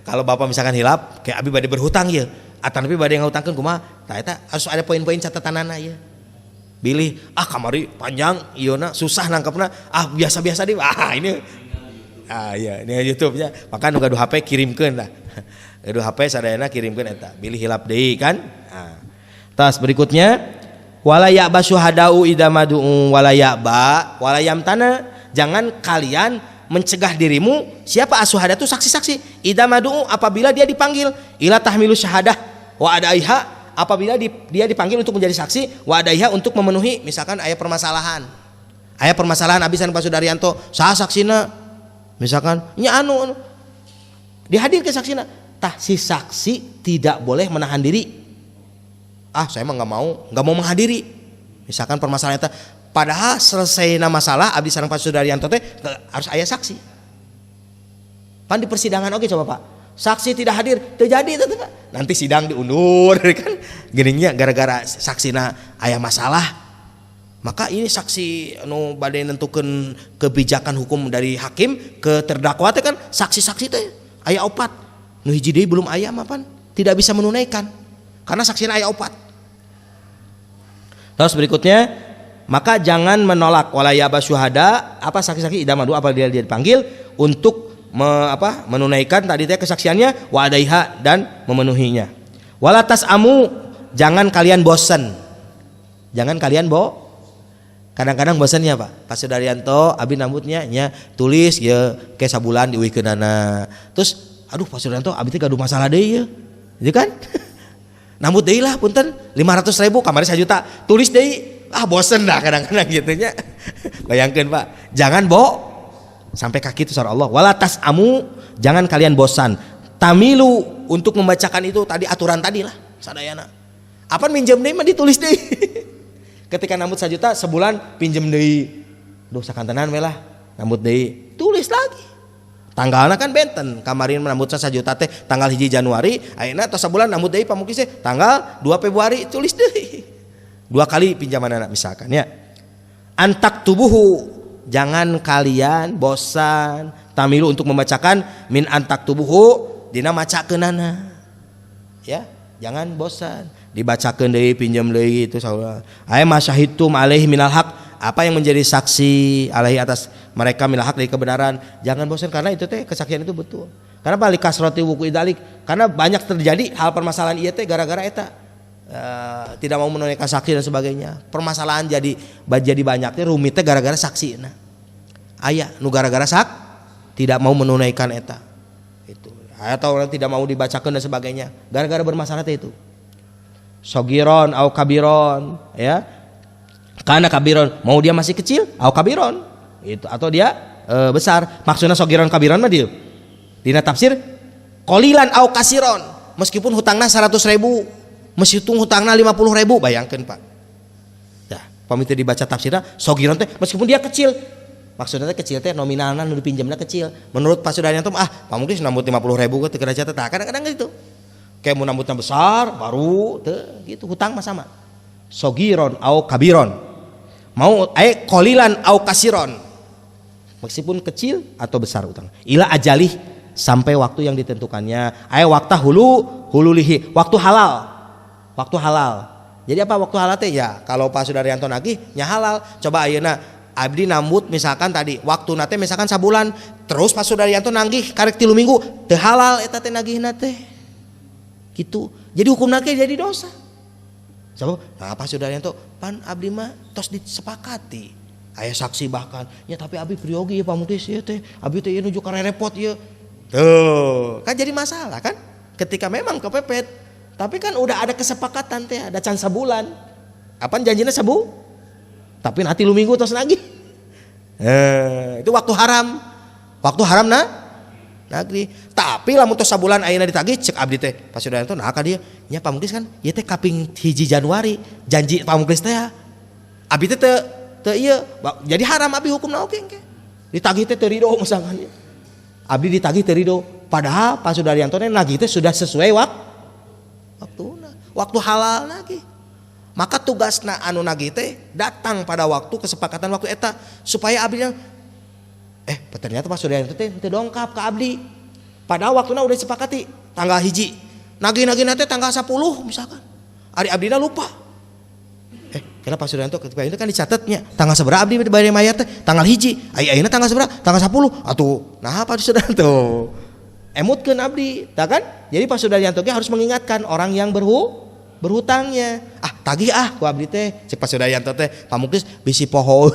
Kalau Bapak misalkan hilap kayak abi bade berhutang ya, tapi bade ngahutangkeun kumaha? Tah eta harus ada poin-poin catatanana ya. Bilih kamari panjang ieuna susah nangkepna, biasa-biasa deui. Ini ya ini YouTube-nya. Maka nu gaduh HP kirimkeun lah. Gaduh HP sadayana kirimkeun eta. Bilih hilap deui kan. Tas berikutnya wala ya'ba syuhadau idamadu wala ya'ba wala yamtana, jangan kalian mencegah dirimu siapa asyuhada itu saksi-saksi idamadu apabila dia dipanggil ila tahmilu syahadah wa adaiha, apabila dia dipanggil untuk menjadi saksi wa adaiha untuk memenuhi misalkan aya permasalahan abisan Pak Sudaryanto saha saksina misalkan nya anu dihadir ke saksina, tah si saksi tidak boleh menahan diri. Saya mah nggak mau menghadiri. Misalkan permasalahan itu, padahal selesai masalah abdi sareng Pak Sudaryanto teh harus aya saksi. Pan di persidangan oke coba Pak. Saksi tidak hadir, terjadi itu Pak. Nanti sidang diundur kan. Gininya gara-gara saksina aya masalah. Maka ini saksi anu bade nentukeun kebijakan hukum dari hakim ke terdakwa teh kan saksi-saksi teh aya 4. Nu hiji deui belum aya mah pan tidak bisa menunaikan. Karena saksina aya 4. Terus berikutnya maka jangan menolak wala ya'ba syuhada saksi-saksi idamadu apabila dia dipanggil untuk menunaikan tadi teh kesaksiannya wa adaiha dan memenuhinya. Wala tasamu, jangan kalian bosan. Kadang-kadang bosannya Pak. Pak Sudaryanto abi nambutnya nya tulis ya ke sabulan diuikeunana. Terus aduh Pak Sudaryanto abi teh gaduh masalah deui ya. Gitu kan? Nambut deui lah punten 500.000 kamari 1 juta tulis deui bosen dah kadang-kadang gitunya. Bayangkeun Pak, jangan sampai kaki itu surah Allah wala tasamu, jangan kalian bosan tamilu untuk membacakan itu tadi aturan tadi lah sadayana. Apa minjem deui mah ditulis deui. Ketika nambut 1 juta sebulan pinjem deui. Duh sakantenan we lah nambut deui, tulis lagi. Tanggalna kan benten, kamarin menambut 1 juta teh tanggal 1 Januari, ayeuna tos sabulan nambut deui pamukis teh tanggal 2 Februari tulis deui. 2 kali pinjaman anak misalkan ya. Antak tubuhu, jangan kalian bosan tamilu untuk membacakan min antak tubuhu dina macakeunana. Ya, jangan bosan. Dibacakeun deui, pinjam deui itu saudara. Ay masyahidtum alaihi minal haq, apa yang menjadi saksi alaihi atas mereka minal haq dari kebenaran. Jangan bosan karena itu teh kesaksian itu betul. Karena balik kasroti wuku idalik, karena banyak terjadi hal permasalahan ieu teh gara-gara eta tidak mau menunaikan saksi dan sebagainya. Permasalahan jadi banyaknya rumitnya gara-gara saksi. Nah, aya nu gara-gara tidak mau menunaikan eta. Itu. Atau orang tidak mau dibacakan dan sebagainya. Gara-gara bermasalah itu. Sogiron au kabiron, ya. Karena kabiron, mau dia masih kecil, au kabiron. Itu atau dia besar. Maksudnya sogiron kabiron mah dia. Dina tafsir qolilan au kasiron. Meskipun hutangna 100.000, meskipun hutangna 50.000, bayangkan Pak. Dah, pamit dibaca tafsirna sogiron teh meskipun dia kecil. Maksudnya kecil teh nominalna nu dipinjamna kecil. Menurut Pak Sudaryanto Pak mungkin nambut 50.000 teh kerja teh kadang-kadang gitu. Kayak mau nambutnya besar baru teh gitu hutang mah sama. Sogiron au kabiron. Mau qolilan au kasiron. Meskipun kecil atau besar hutang. Ila ajalih sampai waktu yang ditentukannya. Waktu hululihi, waktu halal. Waktu halal. Jadi apa waktu halal teh ya kalau Pak Sudaryanto nagih nya halal. Coba ayeuna abdi nambut misalkan tadi waktu nate misalkan sabulan terus Pak Sudaryanto nanggih karek 3 minggu teu halal eta teh nagihna teh gitu jadi hukumna teh jadi dosa sabab Pak Sudaryanto pan abdi mah tos disepakati aya saksi bahkan ya tapi abdi priogi ya Pak Muklis ya teh abdi teh nuju ka repot ya tuh kan jadi masalah kan ketika memang kepepet tapi kan udah ada kesepakatan teh ada can sabulan apa janjina sabu tapi nanti lu minggu terus lagi. Itu waktu haram nagri. Tapi lamun tos sabulan ayeuna ditagih cek abdi teh Pak Sudaryanto nah ka dieu nya Pak Muklis kan ieu teh kaping 1 Januari janji Pak Muklis teh ya. Abdi teh teu ieu jadi haram abdi hukumna oke engke. Ditagih teh teu ridho misalkan. Abdi ditagih teu ridho padahal Pak Sudaryanto teh nagih teh sudah sesuai waktuna. Waktu halal lagi. Maka tugasna anu nagih teh datang pada waktu kesepakatan waktu eta supaya abdinya ternyata Pak Sudaryanto teh teu dongkap ka abdi. Padahal waktuna udah disepakati tanggal 1. Nagih-nagihna teh tanggal 10 misalkan. Ari abdina lupa. Kenapa Pak Sudaryanto ketika itu kan dicatatnya tanggal seberapa abdi bayar mayat teh tanggal 1. Ayeuna tanggal seberapa? Tanggal 10. Atuh nah Pak Sudaryanto emutkeun abdi, tah kan? Jadi Pak Sudaryanto ge harus mengingatkan orang yang berhutangnya tagih ku abdi teh cek Pak Sudaryanto teh Pak Muklis bisi pohon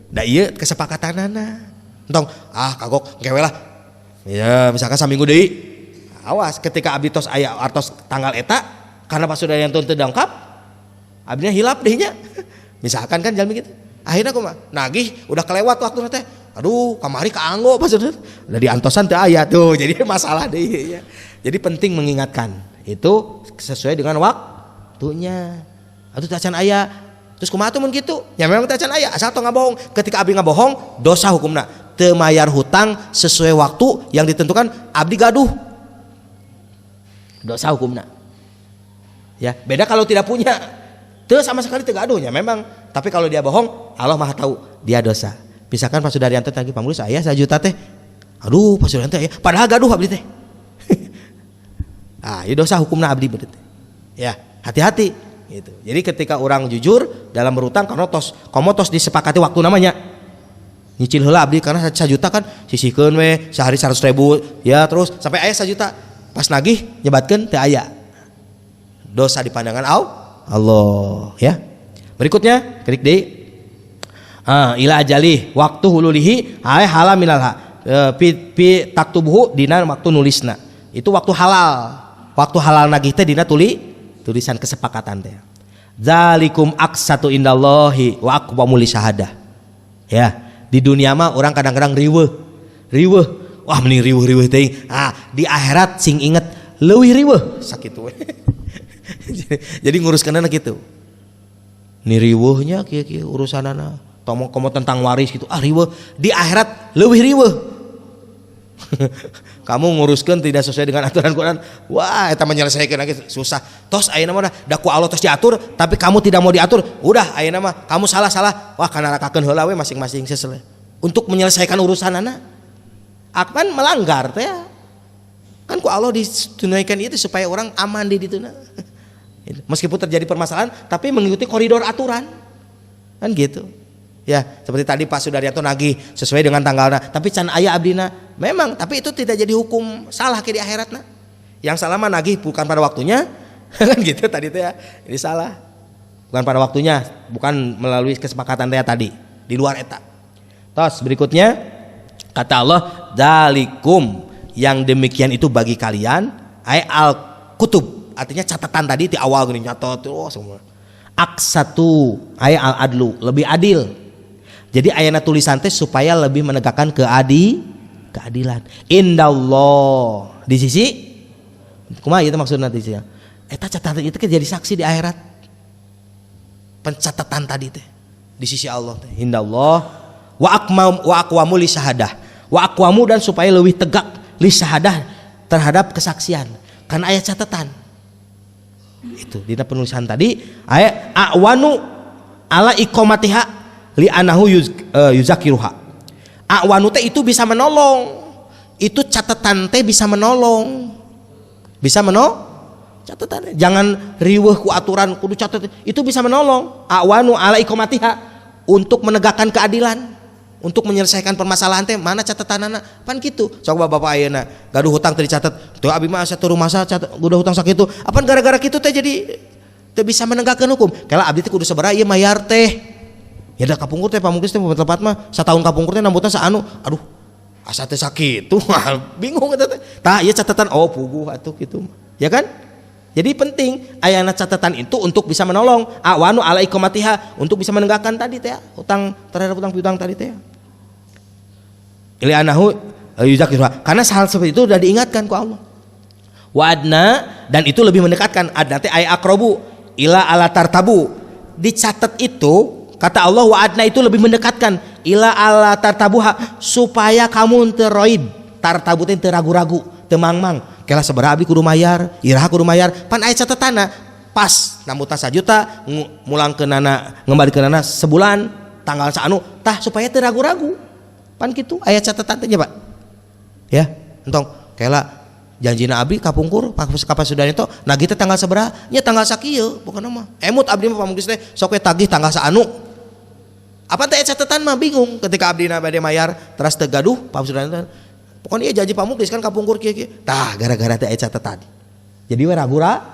da ieu kesepakatanana entong kagok ngewe lah ya misalkan saminggu deui awas ketika abdi tos aya artos tanggal eta karena Pak Sudaryanto teu dongkap abdinya hilap deui nya misalkan kan jalmi kitu akhirna kumaha nagih udah kelewat waktu teh aduh kamari kaanggo Pak Sudaryanto udah diantosan teu aya tuh jadi masalah deui ya jadi penting mengingatkan itu sesuai dengan waktunya. Atuh teu acan aya. Terus kumaha tuh mun kitu? Ya memang teu acan aya, asal tong ngabohong. Ketika abdi ngabohong, dosa hukumna. Teu mayar hutang sesuai waktu yang ditentukan, abdi gaduh. Dosa hukumna. Ya, beda kalau tidak punya. Teu sama sekali teu gaduh ya memang. Tapi kalau dia bohong, Allah Maha tahu, dia dosa. Misalkan Pak Sudaryanto tagih Pak Muklis aya 1 juta teh. Aduh, Pak Sudaryanto aya, padahal gaduh abdi teh. Ini dosa hukumna abdi berarti. Ya, hati-hati gitu. Jadi ketika orang jujur dalam berutang karena tos disepakati waktu namanya. Nyicil heula abdi karena 1 juta kan sisihkeun we sehari 100.000 ya terus sampai aya 1 juta. Pas nagih nyebatkeun teu aya. Dosa di pandangan Allah ya. Berikutnya klik deui. Ila ajali waktu hululihi halal minalha. Pi taktubuhu dina waktu nulisna. Itu waktu halal. Waktu halal nagih teh dina tulisan kesepakatan teh. Zalikum aqsatu indallahi wa aqwamu lisyahadah. Ya, di dunia mah orang kadang-kadang riweuh. Wah mending riweuh teh. Di akhirat sing inget leuwih riweuh sakitu we. Jadi nguruskeunana kitu. Ni riweuhnya kieu urusanana. Komo tentang waris gitu. Riweuh. Di akhirat leuwih riweuh. Kamu nguruskan tidak sesuai dengan aturan Quran, wah eta menyelesaikan lagi susah. Tos ayeuna mah da ku Allah tos diatur, tapi kamu tidak mau diatur. Udah ayeuna mah kamu salah. Wah kana rakakeun heula we masing-masing sesuai. Untuk menyelesaikan urusan anak. Akan melanggar teh. Kan ku Allah ditunaikan itu supaya orang aman di ditu. Meskipun terjadi permasalahan tapi mengikuti koridor aturan. Kan gitu. Ya, seperti tadi Pak Sudaryanto nagih sesuai dengan tanggalnya. Tapi can aya abdina, memang, tapi itu tidak jadi hukum salah ke di akhiratna. Yang salah mah nagih bukan pada waktunya. Kan gitu tadi teh ya. Ini salah. Bukan pada waktunya, bukan melalui kesepakatan teh tadi, di luar eta. Terus berikutnya kata Allah, "Dzalikum," yang demikian itu bagi kalian, ay al-kutub, artinya catatan tadi di awal gini nyatet semua. Aksatu ay al-adlu, lebih adil. Jadi ayana tulisan teh supaya lebih menegakkan keadilan. Indallah, di sisi kumaha itu maksudnya di sisi. Eta catatan itu kan jadi saksi di akhirat. Pencatatan tadi teh di sisi Allah teh. Indallah wa aqwamu li syahadah. Wa aqwamu, dan supaya lebih tegak li syahadah terhadap kesaksian. Karena ayat catatan. Itu di penulisan tadi ayat awanu ala iqamatiha li anahu yuzakiruha. Awanu teh itu bisa menolong. Itu catatan teh bisa menolong. Bisa catatan. Jangan riweuh ku aturan kudu catat. Itu bisa menolong. Awanu ala iqamatiha, untuk menegakkan keadilan, untuk menyelesaikan permasalahan teh mana catatanana. Pan kitu. Coba Bapak ayeuna gaduh hutang teh dicatat. Tuh abi mah asa teu rumah catat udah hutang sakitu. Apan gara-gara kitu teh jadi teu bisa menegakkan hukum. Kala abdi teh kudu sabaraha ieu mayar teh. Ya da kapungkur teh pamungkis teh tepat mah satahun kapungkur teh nambutna saanu. Aduh, asa teh sakitu. Bingung eta teh. Tah ieu catatan oh puguh atuh kitu. Ya kan? Jadi penting ayana catatan itu untuk bisa menolong. Awanu ala iqamatiha, untuk bisa menegakkan tadi teh hutang terhadap hutang piutang tadi teh. Ili anahu yuzakiruha. Karena hal seperti itu sudah diingatkan ku Allah. Wa adna, dan itu lebih mendekatkan. Adna teh ay aqrabu ila ala tartabu. Dicatat itu kata Allah, wa adna itu lebih mendekatkan ila ala tartabuha, supaya kamu teu roib. Tartabu teh teu ragu-ragu, teu mangmang. Kela sabaraha abdi kudu mayar, iraha kudu mayar. Pan aya catatana pas nambutna 1 juta, mulangkeunana ngembalikeunana sebulan tanggal saanu, tah supaya teu ragu-ragu. Pan kitu aya catatan teh Pak. Ya, entong kela janjina abdi kapungkur ka Sudaryanto nagih teh tanggal sabaraha? Nya tanggal sakieu, pokona mah. Emut abdi mah pamungkis teh sok we tagih tanggal saanu. Apa teh catatan mah bingung ketika abdi bade mayar teras teu gaduh Pak Sudaryanto. Pokoknya dia janji pamungkis kan kapungkur kieu. Tah gara-gara teh aya catatan. Jadi we ragu-ragu.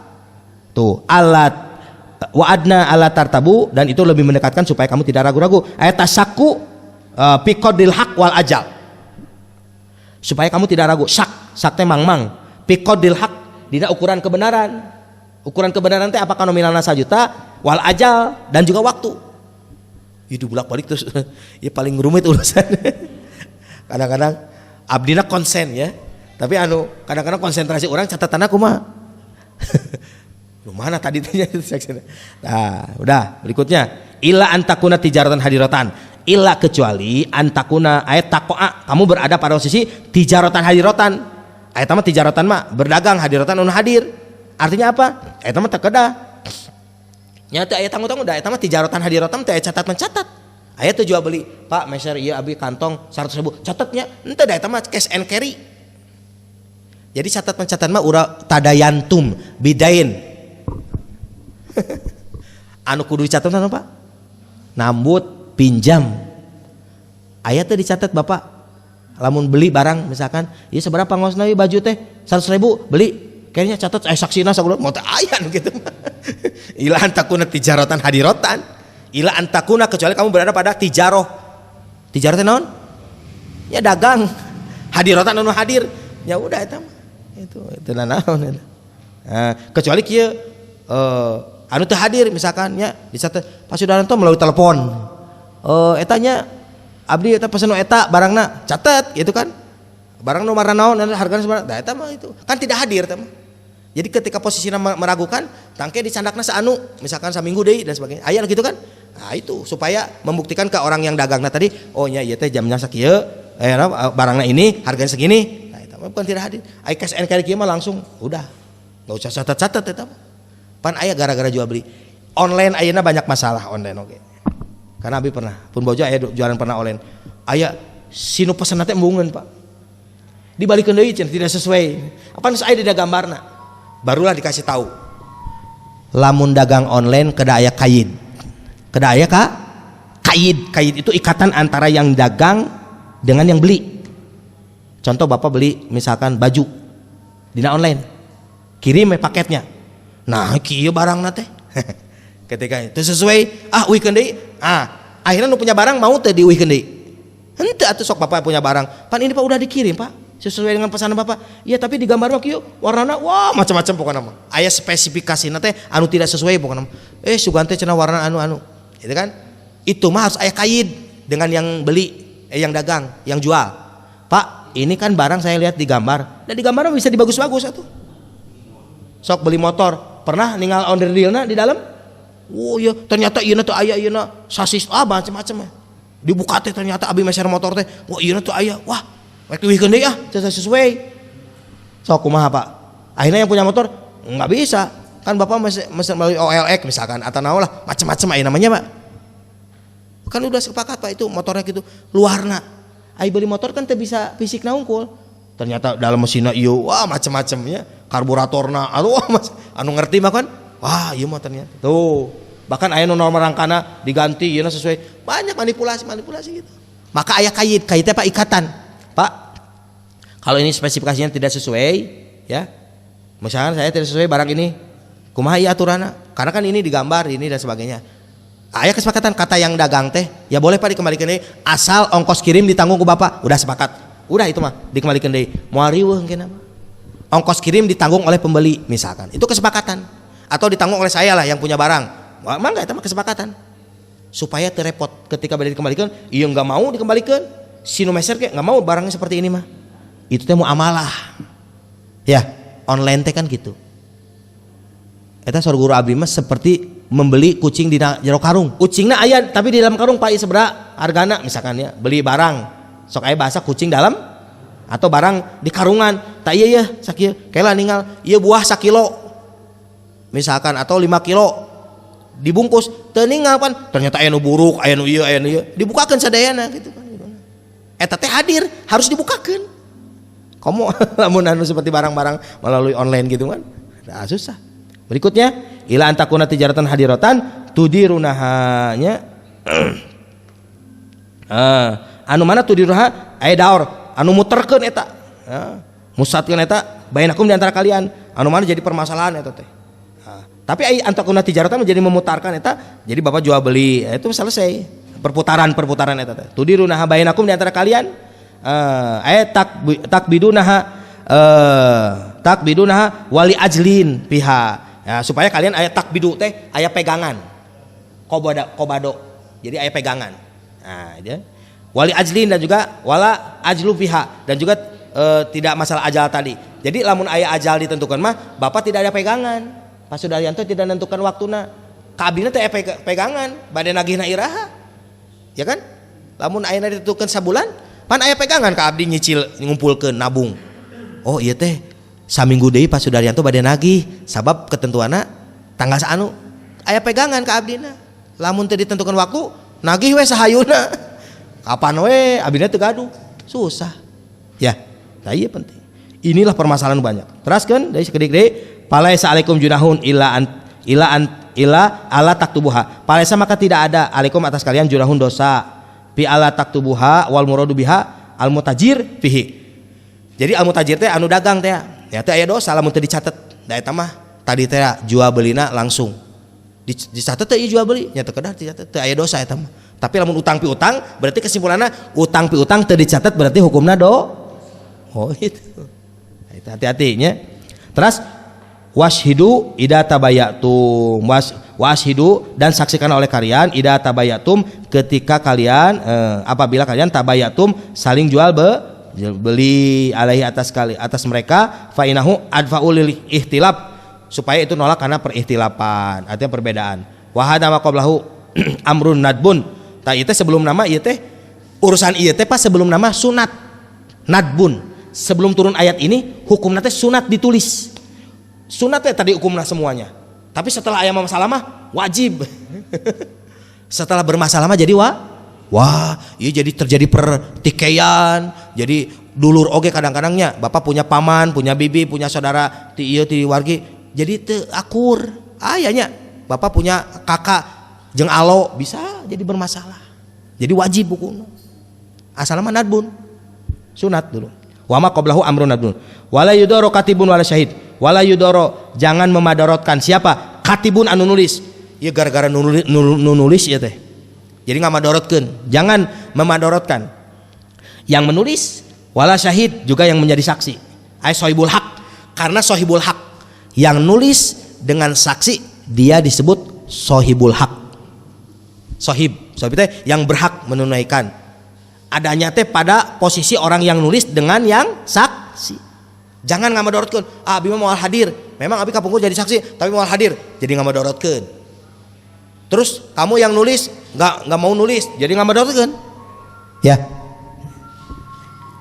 Tuh, alat wa adna ala tartabu, dan itu lebih mendekatkan supaya kamu tidak ragu-ragu. Ayat tasakku fi qadril haq wal ajal. Supaya kamu tidak ragu. Sak teh mangmang. Fi qadril haq, dina ukuran kebenaran. Ukuran kebenaran teh apakah nominalna 1 juta, wal ajal, dan juga waktu. Itu bolak-balik terus. Ya paling rumit urusan. Kadang-kadang abdina konsen ya. Tapi kadang-kadang konsentrasi orang catatan aku mah. Lu mana tadi tanya itu seksinya. Nah, udah berikutnya. Illa antakuna tijaratan hadiratan. Illa kecuali antakuna ayat takoa, kamu berada pada posisi tijaratan hadiratan. Ayat mah tijaratan mah berdagang, hadiratan anu hadir. Artinya apa? Ayat mah tekedah. Nyata ayat tanggung da eta mah tijaratan hadiratan teh catat mencatat. Aya teh jual beli, Pak meser ieu abi kantong 100.000, catatnya henteu da eta mah cash and carry. Jadi catat mencatat mah ura tadayantum bidain. Anu kudu dicatat anu Pak? Nambut pinjam. Aya teh dicatat Bapak. Lamun beli barang misalkan, ieu sabaraha pangosna ieu baju teh 100.000 beli. Kayaknya catat saksina sakudu mau teh aya nu kitu. Ila antakuna tijaratan hadiratan. Ila antakuna, kecuali kamu berada pada tijaroh. Tijaroh teh naon? Ya dagang. Hadiratan anu hadir. Ya udah eta mah. Itu naon eta. Nah, kecuali kieu anu teu hadir misalkan ya dicatat Pak Sudaryanto melalui telepon. Etanya abdi eta pesen eta barangna catat gitu kan. Barang nu marana naon hargana sabaraha? Da eta mah itu. Kan tidak hadir eta mah. Jadi ketika posisinya meragukan, tangke dicandakna saanu, misalkan saminggu deui dan sebagainya. Aya gitu kan? Nah itu supaya membuktikan ke orang yang dagangna tadi, oh nya ieu teh jamnya sakieu, barangna ini harganya segini. Nah itu mah bukan tidak hadir. Ai cash and carry kieu mah langsung udah. Enggak usah catat-catat eta mah. Pan aya gara-gara jual beli. Online ayeuna banyak masalah online oke. Karena abi pernah, pun bojo aya jualan pernah online. Aya sinu pesenna teh embungeun, Pak. Dibalikeun deui cenah tidak sesuai. Apa nu aya di gambarna? Barulah dikasih tahu. Lamun dagang online kada aya kaid. Kada aya kaid. Kaid itu ikatan antara yang dagang dengan yang beli. Contoh Bapak beli misalkan baju dina online. Kirim paketnya. Nah, kieu barangna teh. Ketika itu sesuai, uihkeun deui. Akhirnya nu punya barang mau teh diuihkeun deui. Henteu atuh sok Bapak punya barang. Pan ini Pak udah dikirim, Pak. Sesuai dengan pesanan Bapak. Iya, tapi di gambar mah kieu warnana wah macam-macam pokokna mah. Aya spesifikasina teh anu tidak sesuai pokokna mah. Sugan teh cenah warna anu. Gitu kan? Itu mah harus aya kaid dengan yang beli, yang dagang, yang jual. Pak, ini kan barang saya lihat di gambar. Dan di gambar mah bisa dibagus-bagus atuh. Sok beli motor, pernah ninggal onderdilna di dalam? Oh iya, ternyata ieu teh aya ieu sasis macam-macam. Dibuka teh ternyata abi meser motor teh. Wah, ieu teh aya. Wah, rek diwihkeun deui sesuai. Sok kumaha, Pak? Akhirnya yang punya motor enggak bisa. Kan Bapak mesen melalui OLX misalkan atau naon lah, macam-macam aya namanya, Pak. Kan udah sepakat, Pak, itu motornya gitu. Luarna. Ai beli motor kan teu bisa fisik naungkul. Ternyata dalam mesinnya ieu wah macam-macam ya. Karburatorna aduh anu ngerti mah kan. Wah, ieu mah ternyata. Tuh. Bahkan aya nu nomor rangkana diganti ieu sesuai. Banyak manipulasi gitu. Maka aya kaid teh Pak ikatan. Pak, kalau ini spesifikasinya tidak sesuai, ya. Misalkan saya tidak sesuai barang ini, kumaha ieu aturanna? Karena kan ini digambar ini dan sebagainya. Aya kesepakatan kata yang dagang teh, ya boleh Pak dikembalikan deui asal ongkos kirim ditanggung ku Bapak. Udah sepakat. Udah itu mah dikembalikan deui. Moal riweuh engke mah. Ongkos kirim ditanggung oleh pembeli misalkan. Itu kesepakatan. Atau ditanggung oleh saya lah yang punya barang. Mangga itu mah kesepakatan. Supaya terrepot ketika balik dikembalikan, iya enggak mau dikembalikan. Si nu meser ge enggak mau barangnya seperti ini mah. Itu teh muamalah. Ya, online teh kan gitu. Eta saur guru abdi mah seperti membeli kucing di jero karung. Kucingna aya tapi di dalam karung Pak ieu sabaraha hargana misalkan ya. Beli barang sok aya bahasa kucing dalam atau barang di karungan. Tak iya ya sakieu kela ninggal ieu buah 1 kilo. Misalkan atau 5 kilo dibungkus teu ninggal pan ternyata aya nu buruk, aya nu ieu, dibukakeun sadayana gitu kan. Eta teh hadir harus dibukakeun. Komo lamun anu seperti barang-barang melalui online gitu kan. Nah, susah. Berikutnya ila antakuna tijaratan hadiratan tudirunahanya anu mana tudirunaha aya daur anu muterkeun eta musatkeun eta bainakum di antara kalian anu mana jadi permasalahan eta teh. Tapi ai antakuna tijaratan menjadi memutarkan eta jadi Bapak jual beli itu selesai perputaran eta teh. Tudirunaha bainakum di antara kalian takbidunaha wali ajlin piha. Ya, supaya kalian aya takbidu teh aya pegangan. Kobado. Jadi aya pegangan. Nah, ya. Wali ajlin dan juga wala ajlu piha dan juga tidak masalah ajal tadi. Jadi lamun aya ajal ditentukan mah Bapak tidak ada pegangan. Pak Sudaryanto tidak menentukan waktuna. Ka abdina teh aya pegangan bade nagihna iraha. Ya kan? Lamun ayeuna ditentukan sabulan, pan aya pegangan ka abdi nyicil ngumpulkeun nabung. Oh iya teh saminggu deui Pak Sudaryanto bade nagih sabab ketentuanna tanggal saanu aya pegangan ka abdina. Lamun teu ditentukan waktu nagih we sahayuna. Kapan we abdina teu gaduh. Susah. Ya, nah iya penting. Inilah permasalahan banyak. Teraskeun deui sakedik deui palaisa alaikum junahun illa ala taktubuha. Palaisa maka tidak ada alaikum atas kalian junahun dosa fi ala taktubuha wal muradu biha al mutajir fihi. Jadi al mutajir teh anu dagang teh ya teh aya dosa lamun teu dicatet. Da eta mah tadi teh jual belina langsung. Dicatet teh jual beli nya teu kedah dicatet teu aya dosa eta mah. Tapi lamun utang piutang berarti kesimpulanna utang piutang teu dicatet berarti hukumna oh itu. Hati-hati nya. Terus washidu ida tabayatum washidu dan saksikan oleh kalian ida tabayatum ketika kalian apabila kalian tabayatum saling jual beli alaihi atas mereka fa inahu adfa'ul ihtilaf supaya itu nolak karena perihtilapan artinya perbedaan wa hada ma qablahu amrun nadbun ta ieu teh sebelum nama ieu teh urusan ieu teh pas sebelum nama sunat nadbun sebelum turun ayat ini hukumna teh sunat ditulis sunat teh tadi hukumna semuanya tapi setelah ayat masalah mah wajib setelah bermasalah mah jadi wah iya jadi terjadi pertikaian jadi dulur oge kadang-kadangnya bapak punya paman, punya bibi, punya saudara ti ieu ti wargi jadi teu akur. Ayanya bapak punya kakak jeung alo bisa jadi bermasalah. Jadi wajib hukumna. Asal mah nadbun. Sunat dulu. Wa ma qablahu amrun nadbun. Wala yudoro katibun wala syahid. Wala yudoro jangan memadorotkan siapa? Katibun anu nulis. Ieu gara-gara nulis ieu teh. Jadi ngamadorotkeun. Jangan memadorotkan. Yang menulis wala syahid juga yang menjadi saksi. Ai sohibul haq. Karena sohibul haq yang nulis dengan saksi dia disebut sohibul haq. Sohib teh yang berhak menunaikan. Adanya teh pada posisi orang yang nulis dengan yang saksi. Jangan ngamadorotkeun. Abi mah moal hadir. Memang abi kapungkur jadi saksi, tapi moal hadir. Jadi ngamadorotkeun. Terus kamu yang nulis enggak mau nulis, jadi ngamadorotkeun. Ya.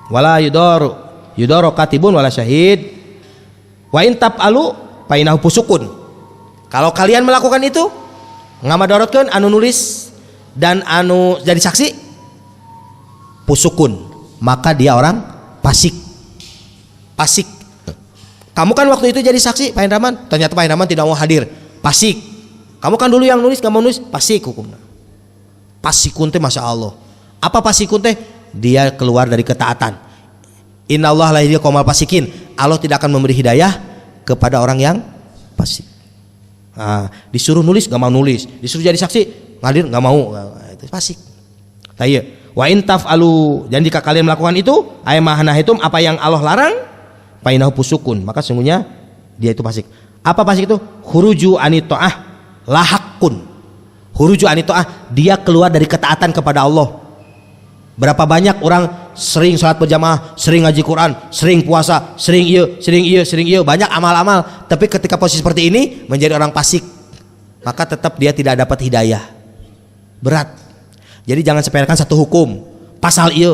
Wala yudoro katibun wala syahid. Wa in taf'alu fa innahu fusukun. Kalau kalian melakukan itu ngamadorotkeun anu nulis dan anu jadi saksi pusukun, maka dia orang fasik. Kamu kan waktu itu jadi saksi Pak Hendraman, ternyata Pak Hendraman tidak mau hadir, fasik. Kamu kan dulu yang nulis, gak mau nulis, fasik hukumnya. Fasikun teh masya Allah. Apa fasikun teh? Dia keluar dari ketaatan. Innallaha la yahdil qaumal fasikin. Allah tidak akan memberi hidayah kepada orang yang fasik. Nah, disuruh nulis gak mau nulis, disuruh jadi saksi ngadir gak mau, itu fasik. Nah, iya. Wa in taf'alu, dan jika kalian melakukan itu ay ma nahitum, apa yang Allah larang, fa innahu fusukun, maka sungguhnya dia itu fasik. Apa fasik itu? Khuruju anitoah lahakun. Khuruju anitoah, dia keluar dari ketaatan kepada Allah. Berapa banyak orang sering sholat berjamaah, sering ngaji Quran, sering puasa, sering iya, banyak amal-amal, tapi ketika posisi seperti ini menjadi orang fasik, maka tetap dia tidak dapat hidayah. Berat. Jadi jangan sepelekan satu hukum. Pasal iya,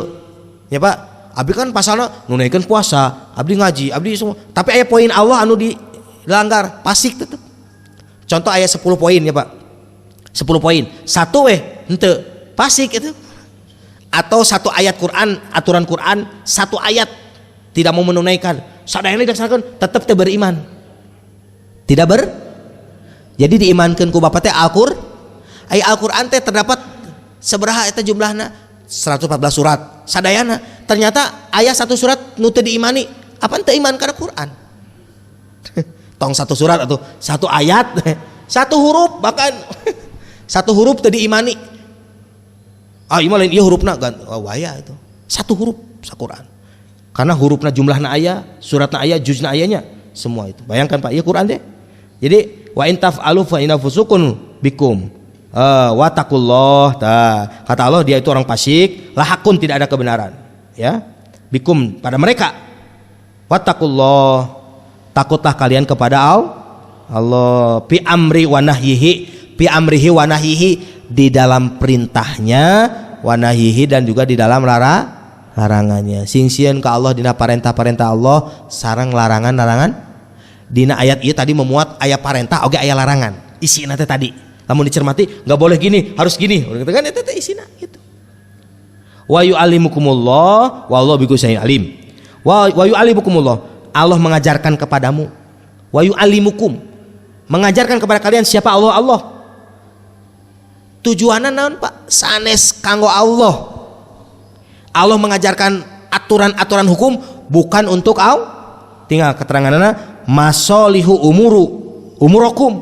ya Pak. Abdi kan pasalnya nunaikeun puasa, abdi ngaji, abdi semua. Tapi aya poin Allah anu dilanggar, fasik tetap. Contoh ayat 10 poin ya Pak. 10 poin. Satu henteu, fasik itu. Atau satu ayat Quran, aturan Quran, satu ayat tidak mau menunaikan, sadayana dilaksanakan, tetap teu beriman. Tidak Jadi diimankeun ku Bapak teh Al-Qur'an teh terdapat sabaraha eta jumlahna? 114 surat. Sadayana ternyata ayat satu surat nu teu diimani. Apa teu iman kana Quran? Tong satu surat atau satu ayat, satu huruf bahkan satu huruf teu diimani. Ieu lain ieu hurufna waya itu. Satu huruf sa-Quran. Karena hurufna jumlahna aya, suratna aya, juzna ayanya, semua itu. Bayangkan Pak, ieu Quran teh. Jadi wa in taf'alu fa inna fusukun bikum. Wa taqullah, kata Allah dia itu orang fasik, lahakun tidak ada kebenaran. Ya. Bikum pada mereka. Wa taqullah, takutlah kalian kepada Allah. Fi amri wa nahyihi, fi amrihi wa nahyihi, di dalam perintahnya, wanahihi, dan juga di dalam larangannya. Singsian ke Allah dina parentah-parentah Allah, sareng larangan-larangan. Dina ayat ieu tadi memuat aya parentah oge aya larangan. Isina teh tadi lamun dicermati enggak boleh gini, harus gini. Gitu kan eta teh isina gitu. Wa yu'allimukumullah wallahu bikulli syai'in alim. Wa yu'allimukumullah, Allah mengajarkan kepadamu. Wa yu'allimukum, mengajarkan kepada kalian siapa Allah. Tujuannya naon Pak? Sanes kanggo Allah. Allah mengajarkan aturan-aturan hukum bukan untuk tinggal keteranganna masolihu umurokum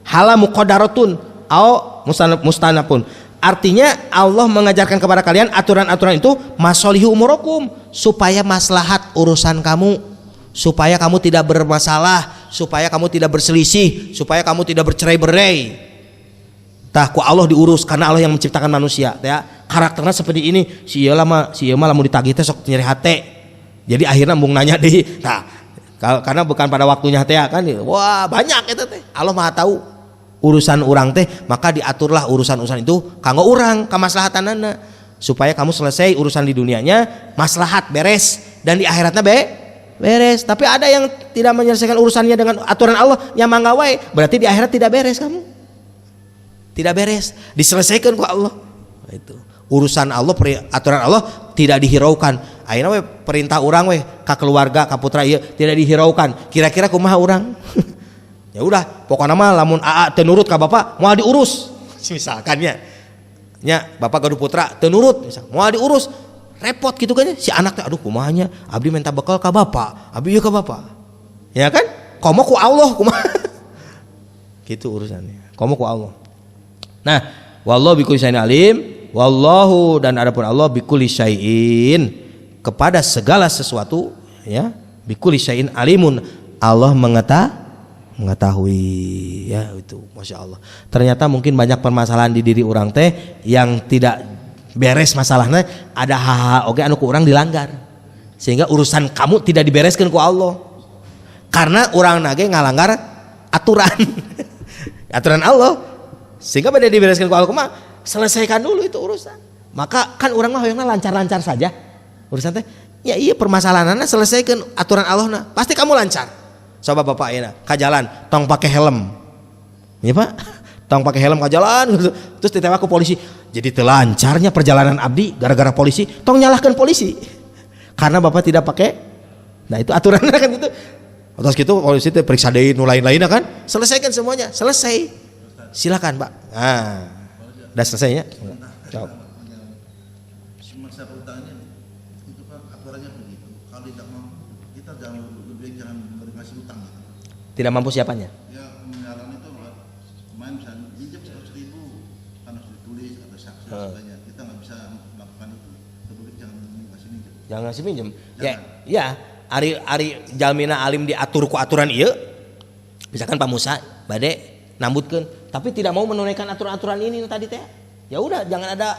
halamu qadaratun au mustanapun. Artinya Allah mengajarkan kepada kalian aturan-aturan itu masolihu umurokum, supaya maslahat urusan kamu, supaya kamu tidak bermasalah, supaya kamu tidak berselisih, supaya kamu tidak bercerai-berai. Ku Allah diurus, karena Allah yang menciptakan manusia ya. Karakternya seperti ini, si ieu mah lamun ditagih teh sok nyeri hate. Jadi akhirnya mung nanya deui. Nah, karena bukan pada waktunya teh kan. Wah, banyak itu teh. Allah Maha tahu urusan urang teh, maka diaturlah urusan-urusan itu kanggo urang kamaslahatanana, supaya kamu selesai urusan di dunianya, maslahat beres, dan di akhiratnya beres. Tapi ada yang tidak menyelesaikan urusannya dengan aturan Allah, nyamangga wae, berarti di akhirat tidak beres kamu. Tidak beres, diselesaikan ku Allah. Itu urusan Allah, aturan Allah tidak dihiraukan. ayeuna we perintah urang we ka keluarga ka putra ieu tidak dihiraukan kira-kira kumaha urang ya udah pokokna mah lamun aa teu nurut ka bapak moal diurus misalkan nya bapak gaduh putra teu nurut misal moal diurus repot gitu kan si anak teh aduh kumahanya abdi minta bekal ka bapak abdi ieu ka bapak ya kan komo ku Allah kumaha gitu urusannya komo ku Allah. Nah wallahu bikulli syai'in alim wallahu dan adapun Allah bikulli syai'in kepada segala sesuatu ya bikulli syai'in alimun Allah mengetahui ya itu Masya Allah. Ternyata mungkin banyak permasalahan di diri orang teh yang tidak beres masalahnya ada hal-hal oke anu ku urang dilanggar sehingga urusan kamu tidak dibereskan ku Allah karena urang nage ngalanggar aturan aturan Allah sehingga pada dibereskan ku Allah mah selesaikan dulu itu urusan maka kan urang mah hoyongna lancar-lancar saja urusan teh ya iya permasalahanna selesaikan aturan Allah nah pasti kamu lancar. Coba bapak ayeuna ka jalan tong pakai helm. Ya Pak, tong pakai helm ka jalan terus ditewak ku polisi. Jadi teu lancarnya perjalanan abdi gara-gara polisi, tong nyalahkan polisi. Karena bapak tidak pakai. Nah, itu aturannya kan gitu. Terus gitu polisi teh periksa deui nu lain-lainna kan, selesaikan semuanya, selesai. Silakan, Pak. Nah, udah selesainya. Jawab. Masa pertanyaan itu Pak aturannya begitu. Kalau tidak mampu kita jangan kasih utang gitu. Tidak mampu siapanya? Ya pemeliharaan itu kemarin misalnya pinjam 100.000 kan harus ditulis atau saksi sebagainya kita nggak bisa melakukan itu publik jangan kasih pinjam. Jangan ngasih pinjam. Ya, ari jalmina alim diatur ku aturan ieu. Misalkan Pak Musa bade nambutkeun tapi tidak mau menunaikan aturan-aturan ini tadi teh. Ya udah jangan ada